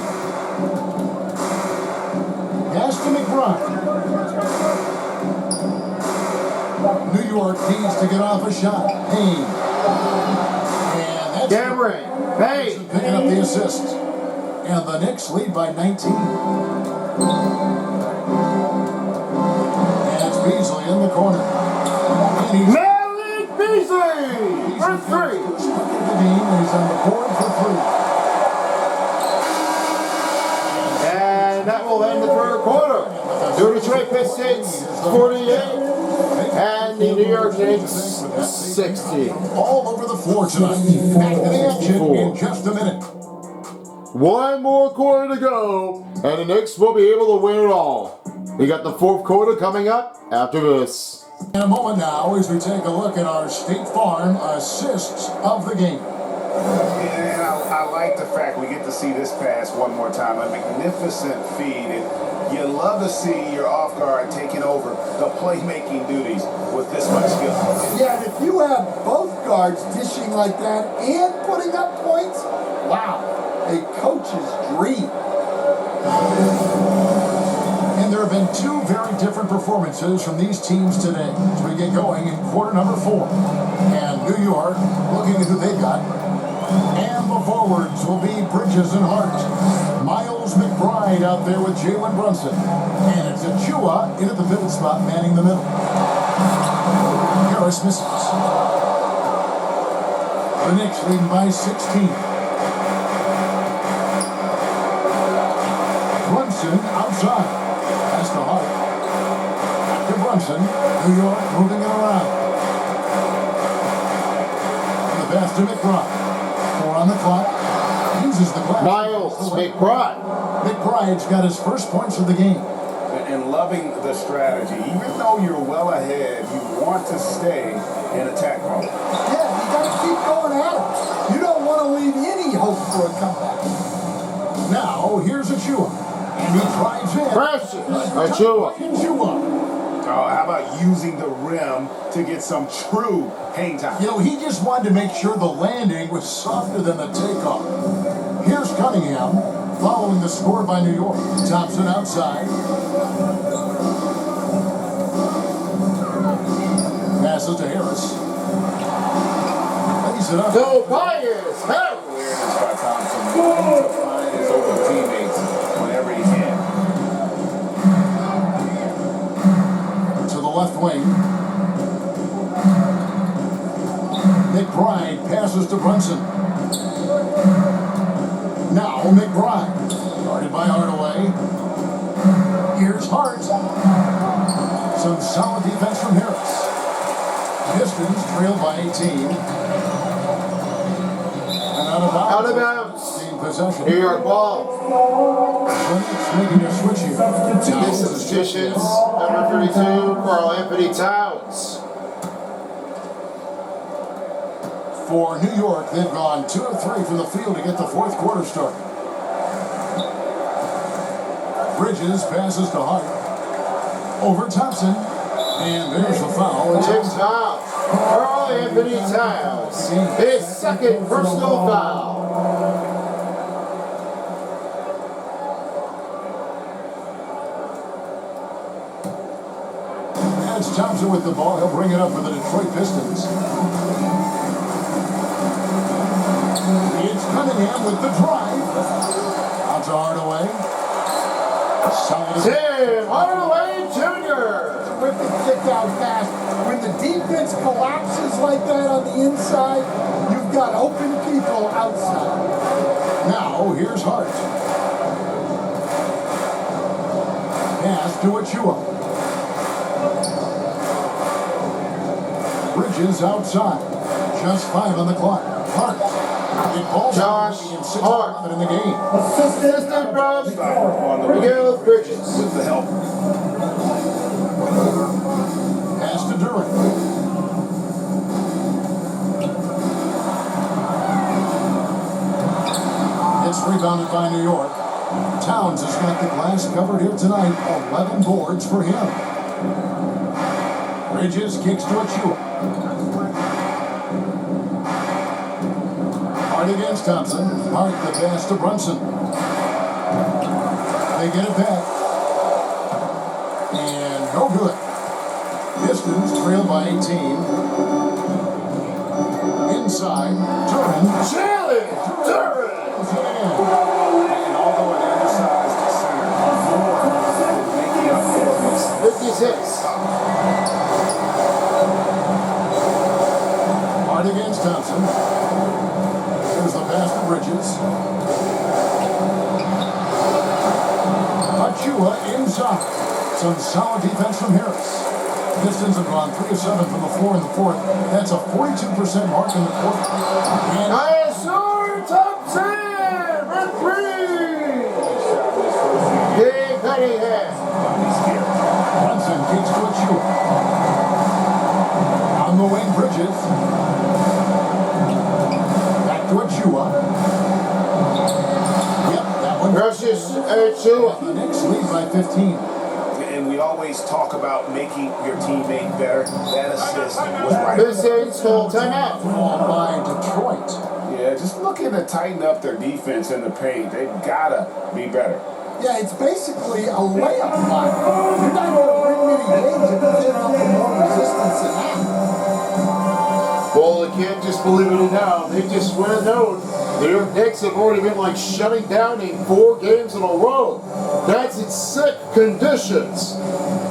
Pass to McBride. New York needs to get off a shot. Payne. And that's Cameron. Hey. picking up the assist. And the Knicks lead by 19. And it's Beasley in the corner. And he's Malik Beasley for 3. the game, and he's on the board for 3. And that will end the third quarter. The Detroit Pistons 48 and the New York Knicks 16. All over the floor tonight. Back to the action in just a minute. One more quarter to go, and the Knicks will be able to win it all. We got the fourth quarter coming up after this. In a moment now, as we take a look at our State Farm assists of the game. And I like the fact we get to see this pass one more time. A magnificent feed. And you love to see your off guard taking over the playmaking duties with this much skill. Yeah, and if you have both guards dishing like that and putting up points, wow, a coach's dream. And there have been two very different performances from these teams today as we get going in quarter number 4. And New York, looking at who they've got. And the forwards will be Bridges and Hart. Miles McBride out there with Jalen Brunson. And it's Achua in at the middle spot, manning the middle. Harris misses. The Knicks leading by 16. Brunson outside. Pass to Hart. Back to Brunson. New York moving it around. And the pass to McBride. 4 on the clock. Uses the glass. Miles McBride. McBride's got his first points of the game. And loving the strategy. Even though you're well ahead, you want to stay in attack mode. Yeah, you got to keep going at it. You don't want to leave any hope for a comeback. Now, here's Achua. And he drives in. Precious Achua. Oh, how about using the rim to get some true hang time? You know, he just wanted to make sure the landing was softer than the takeoff. Here's Cunningham following the score by New York. Thompson outside. Passes to Harris. Lays it up. Tobias Harris. Awareness by Thompson. Willing to find his open teammates whenever he can. To the left wing. McBride passes to Brunson. Now McBride. Guarded by Hardaway. Here's Hart. Some solid defense from Harris. Pistons trailed by 18. And out of bounds. Out of bounds. Team possession. New York ball. The Knicks making a switch here. This is Substitutions. Number 32, Karl Anthony Towns. For New York, they've gone 2 of 3 from the field to get the fourth quarter started. Bridges passes to Hart. Over Thompson. And there's the foul. Jim Towns. Karl Anthony Towns. His second personal foul. That's Thompson with the ball. He'll bring it up for the Detroit Pistons. It's Cunningham with the drive. Out to Hardaway. Tim Hardaway Jr. Terrific kick-out pass. When the defense collapses like that on the inside, you've got open people outside. Now, here's Hart. Pass to Achua. Bridges outside. Just 5 on the clock. Hart. Josh Hart in the game. Assistant from Miguel Bridges. With the help. Pass to Durant. It's rebounded by New York. Towns has got the glass covered here tonight. 11 boards for him. Bridges kicks to Achua. Hart against Thompson. Hart the pass to Brunson. They get it back. And no good. Pistons trail by 18. Inside. Jalen Duran. And although an undersized center, making up for it. 56. Hart against Thompson. Here's the pass to Bridges. Achua inside. Some solid defense from Harris. Pistons have gone 3 of 7 from the floor in the fourth. That's a 42% mark in the fourth. And Isaiah Thompson for 3. Big Cunningham. Brunson kicks to Achua. On the wing, Bridges. Back to Achua. Yep, that one. Precious Achua. The Knicks lead by 15. And we always talk about making your teammate better. That assist was right. Pistons full timeout. Ball by Detroit. Yeah, just looking to tighten up their defense in the paint. They've got to be better. Yeah, it's basically a layup line. You're not going to win many games if you get off the more resistance than that. Full Well, I can't just believe it now. They just went and known. The New York Knicks have already been like shutting down in 4 games in a row. That's in sick conditions.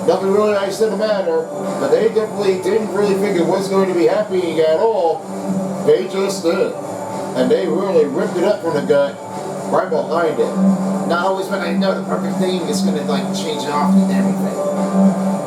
Nothing really nice in the matter, but they definitely didn't really think it was going to be happening at all. They just did. And they really ripped it up from the gut right behind it. Not always when I know the perfect thing is going to like change it off and everything.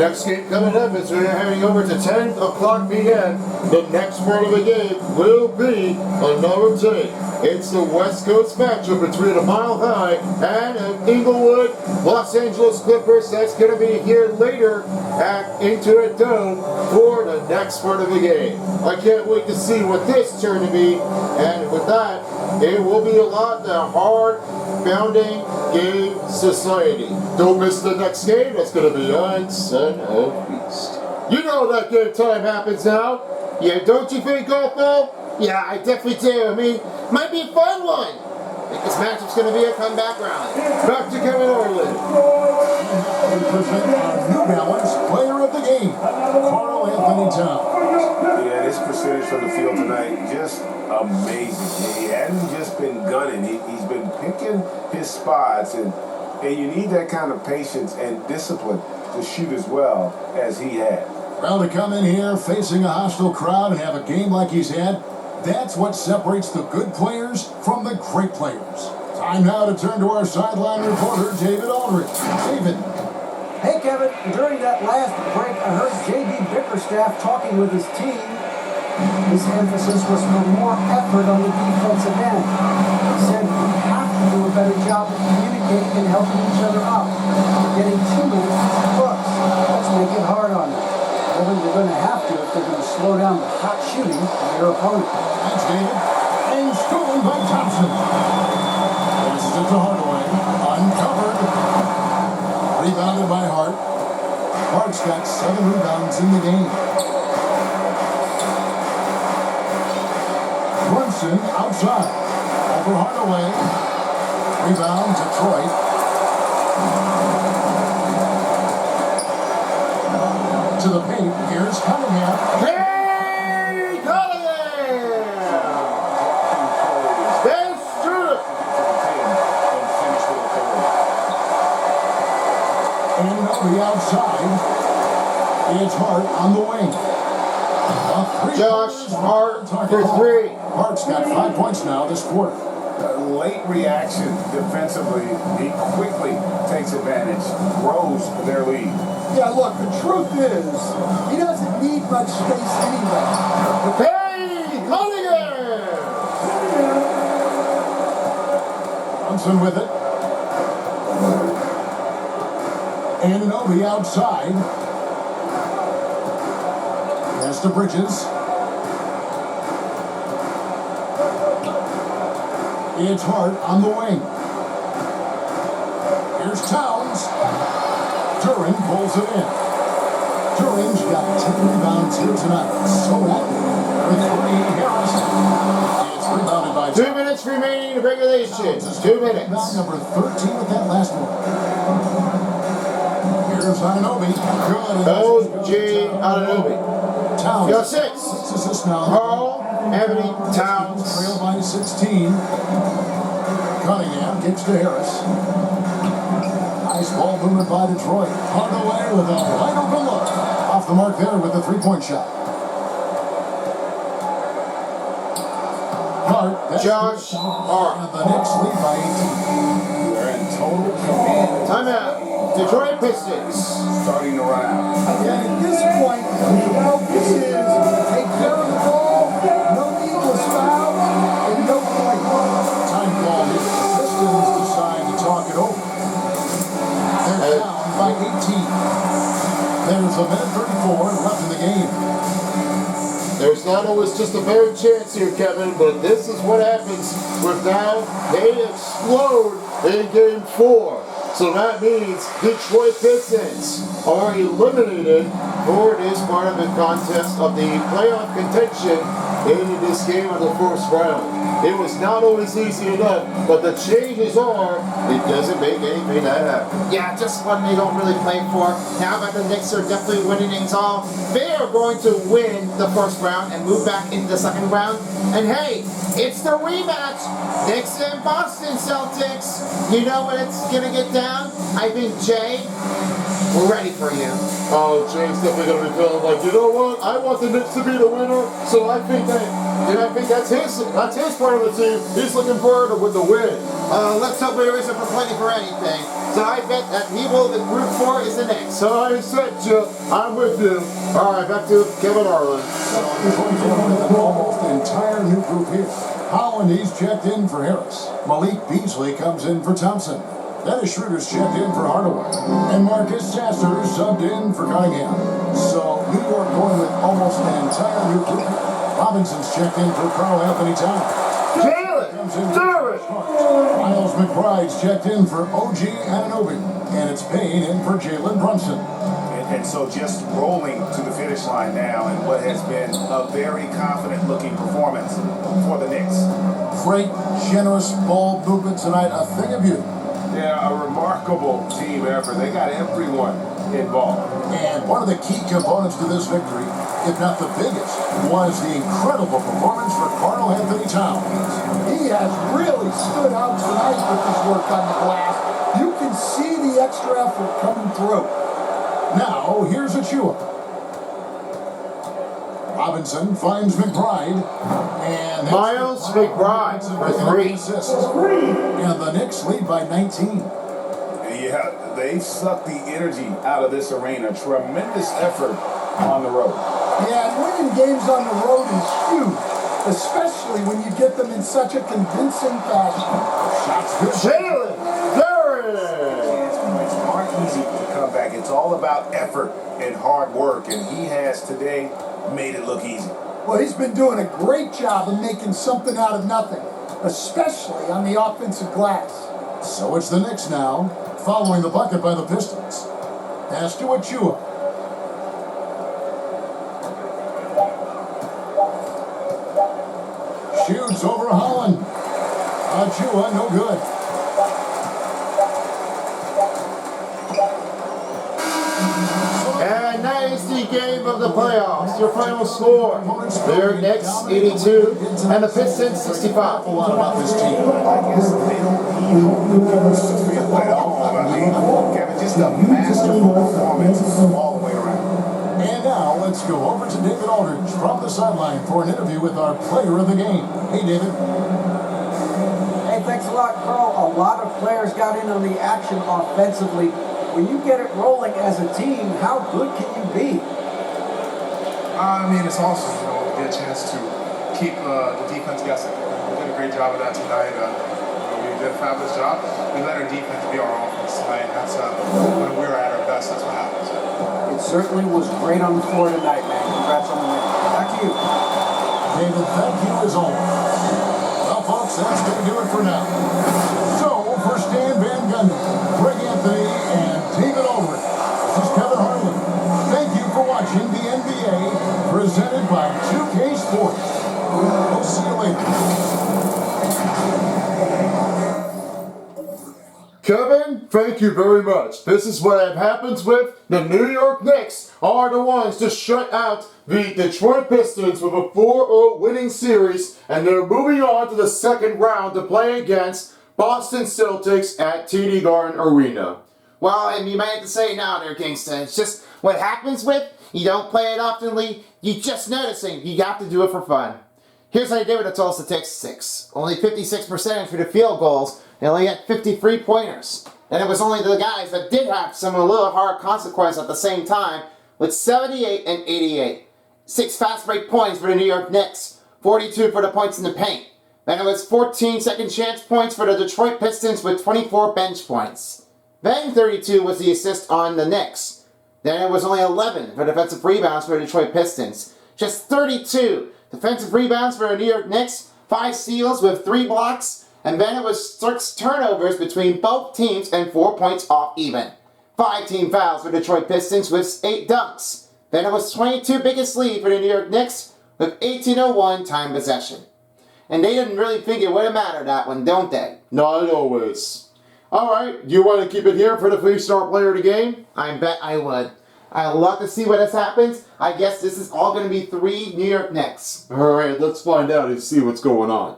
Next game coming up is we're heading over to 10 o'clock p.m. The next part of the game will be another take. It's the West Coast matchup between a Mile High and Inglewood Los Angeles Clippers. That's going to be here later at Intuit Dome for the next part of the game. I can't wait to see what this turn to be. And with that, it will be a lot of hard bounding game society. Don't miss the next game. That's going to be on Son of Beast. You know that game time happens now. Yeah, don't you think, Golfo? Yeah, I definitely do. I mean, might be a fun one. I think this matchup's going to be a comeback round. Back to Kevin Orland. We present our New Balance Player of the Game, Carl Anthony Towns. Yeah, his percentage from the field tonight, just amazing. He hasn't just been gunning. He's been picking his spots, and you need that kind of patience and discipline to shoot as well as he had. Well, to come in here facing a hostile crowd and have a game like he's had, that's what separates the good players from the great players. Time now to turn to our sideline reporter, David Aldridge. David. Hey, Kevin. During that last break, I heard J.B. Bickerstaff talking with his team. His emphasis was for more effort on the defensive end. He said we have to do a better job of communicating and helping each other out. We're getting too many looks. Let's make it hard on them. They're going to have to if they're going to slow down the hot shooting of their opponent. Thanks, David. And stolen by Thompson. This is it to Hardaway. Uncovered. Rebounded by Hart. Hart's got 7 rebounds in the game. Brunson outside. Over Hardaway. Rebound Detroit. To the paint. Here's Cunningham. Hey, Cunningham! That's true. And on the outside, it's Hart on the wing. Josh Hart for 3. Hart's got 5 points now this quarter. Late reaction defensively. He quickly takes advantage, grows their lead. Yeah, look, the truth is, he doesn't need much space anyway. Hey, Cunningham! Brunson with it. Anunoby outside. Pass to Bridges. It's Hart on the wing. Here's Towns. Duran pulls it in. Duran's got 10 rebounds here tonight. So happy with 3. Harris. It's rebounded by 2 minutes remaining in regulation. 2 minutes. Rebound number 13 with that last one. Here's Anunoby. Good. O.G. Anunoby. Towns. Got 6. 6 assists now. Carl Anthony Towns. Trail by 16. Cunningham kicks to Harris. Nice ball movement by Detroit. Hardaway with a wide open look. Off the mark there with the 3-point shot. Hart. Josh Hart. And the Knicks lead by 18. They're in total command. Timeout. Detroit Pistons. Starting to run out. And at this point, the focus is take care of the ball, no needless foul, and no point. Time call here. The Pistons decide to talk it over. They're down by 18. There's a minute 34 left in the game. There's not always just a fair chance here, Kevin, but this is what happens with now they explode in game 4. So that means Detroit Pistons are eliminated for this part of the contest of the playoff contention in this game of the first round. It was not always easy enough, but the changes are, it doesn't make anything that happen. Yeah, just one they don't really play for. Now that the Knicks are definitely winning things all, they are going to win the first round and move back into the second round. And hey, it's the rematch. Knicks and Boston Celtics. You know when it's going to get down? I think, Jay, we're ready for you. Oh, Jay's definitely going to be feeling like, you know what? I want the Knicks to be the winner, so I think that's his part of the team. He's looking forward to the win. Let's hope there isn't complaining for anything. So I bet that he will root for is the Knicks. So I said, Joe, I'm with you. All right, back to Kevin Harlan. An almost entire new group here. Holland, he's checked in for Harris. Malik Beasley comes in for Thompson. Dennis Schroeder's checked in for Hardaway. And Marcus Sasser subbed in for Cunningham. So New York going with almost an entire new group. Robinson's checked in for Karl Anthony Towns. Jalen, do it! Miles McBride's checked in for OG Anunoby. And it's Payne in for Jalen Brunson. And so just rolling to the finish line now in what has been a very confident-looking performance for the Knicks. Great, generous ball movement tonight. A thing of beauty. Yeah, a remarkable team effort. They got everyone involved. And one of the key components to this victory, if not the biggest, was the incredible performance for Karl Anthony Towns. He has really stood out tonight with his work on the glass. You can see the extra effort coming through. Now, here's Achua. Robinson finds McBride. And Miles McBride for 3 assists. And the Knicks lead by 19. Yeah, they sucked the energy out of this arena. Tremendous effort on the road. Yeah, and winning games on the road is huge, especially when you get them in such a convincing fashion. Shots good. Jalen, there it is! Chance points aren't easy to come back. It's all about effort and hard work, and he has today made it look easy. Well, he's been doing a great job of making something out of nothing, especially on the offensive glass. So it's the Knicks now, following the bucket by the Pistons. Pass to Achua. Shoots over Holland. Achua, no good. And that is the game of the playoffs. Your final score. Their Knicks 82 and the Pistons 65. A lot about this team. I guess they don't need home games to feel at all. I mean, Kevin, just a masterful performance all the way around. And now let's go over to David Aldridge from the sideline for an interview with our player of the game. Hey, David. Hey, thanks a lot, Carl. A lot of players got in on the action offensively. When you get it rolling as a team, how good can you be? I mean, it's awesome, to get a chance to keep the defense guessing. We did a great job of that tonight. We did a fabulous job. We let our defense be our offense tonight. That's when we were at our best, that's what happens. It certainly was great on the floor tonight, man. Congrats on the win. Back to you. David, thank you as always. Well, folks, that's going to do it for now. So, for Stan Van Gundy, Greg Anthony, and David Aldridge, this is Kevin Harlan. Thank you for watching the NBA, presented by 2K Sports. We'll see you later. Kevin, thank you very much. This is what happens with the New York Knicks are the ones to shut out the Detroit Pistons with a 4-0 winning series, and they're moving on to the second round to play against Boston Celtics at TD Garden Arena. Well, and you might have to say it now there, Kingston. It's just what happens with, you don't play it oftenly, you just noticing, you got to do it for fun. Here's how you did with the Tulsa Tick 6. Only 56% for the field goals, they only had 53 pointers. And it was only the guys that did have some a little hard consequence at the same time with 78 and 88. 6 fast break points for the New York Knicks, 42 for the points in the paint. Then it was 14 second chance points for the Detroit Pistons with 24 bench points. Then 32 was the assist on the Knicks. Then it was only 11 for defensive rebounds for the Detroit Pistons. Just 32 defensive rebounds for the New York Knicks, 5 steals with 3 blocks, and then it was 6 turnovers between both teams and 4 points off even. 5 team fouls for Detroit Pistons with 8 dunks. Then it was 22 biggest lead for the New York Knicks, with 18:01 time possession. And they didn't really think it would have mattered that one, don't they? Not always. Alright, you want to keep it here for the 3-star player of the game? I bet I would. I'd love to see what this happens. I guess this is all going to be 3 New York Knicks. Alright, let's find out and see what's going on.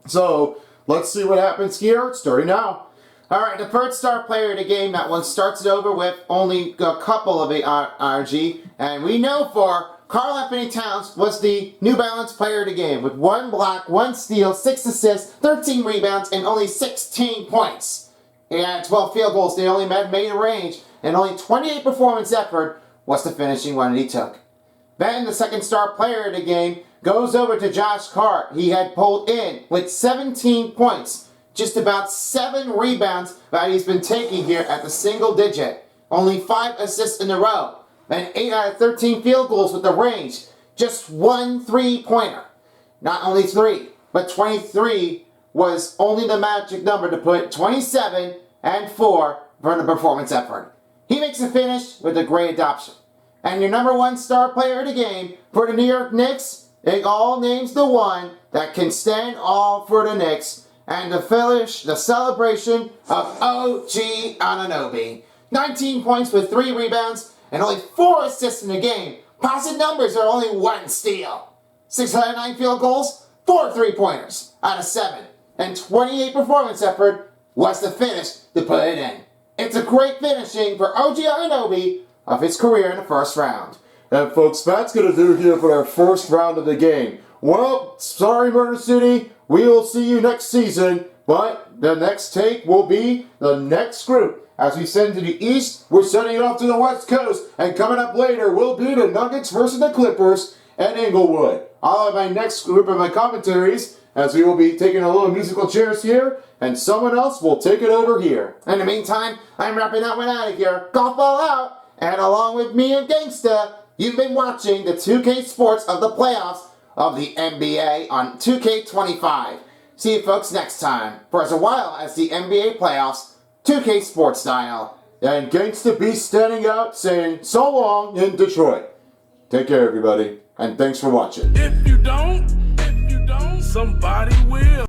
So, let's see what happens here, starting now. Alright, the first star player of the game, that one starts it over with only a couple of the RG. And we know for Karl Anthony Towns was the New Balance player of the game with 1 block, 1 steal, 6 assists, 13 rebounds, and only 16 points. He had 12 field goals. They only made a range, and only 28 performance effort was the finishing one that he took. Then the second star player of the game goes over to Josh Hart. He had pulled in with 17 points, just about 7 rebounds that he's been taking here at the single digit. Only 5 assists in a row. And 8 out of 13 field goals with the range. Just 1 3-pointer. Not only 3, but 23 was only the magic number to put 27 and 4 for the performance effort. He makes a finish with a great adoption. And your number 1 star player of the game for the New York Knicks, it all names the one that can stand all for the Knicks and to finish the celebration of OG Anunoby. 19 points with 3 rebounds and only 4 assists in the game. Positive numbers are only 1 steal. 609 field goals, 4 3-pointers out of 7. And 28 performance effort was the finish to put it in. It's a great finishing for OG Anunoby of his career in the first round. And folks, that's going to do it here for our first round of the game. Well, sorry Murder City, we will see you next season, but the next take will be the next group. As we send to the east, we're sending it off to the west coast, and coming up later will be the Nuggets versus the Clippers at Inglewood. I'll have my next group of my commentaries, as we will be taking a little musical chairs here, and someone else will take it over here. In the meantime, I'm wrapping that one out of here. Golf ball out, and along with me and Gangsta, you've been watching the 2K Sports of the playoffs of the NBA on 2K25. See you folks next time, for as a while as the NBA playoffs, 2K Sports style. And Gangsta be standing out saying so long in Detroit. Take care everybody, and thanks for watching. If you don't, somebody will.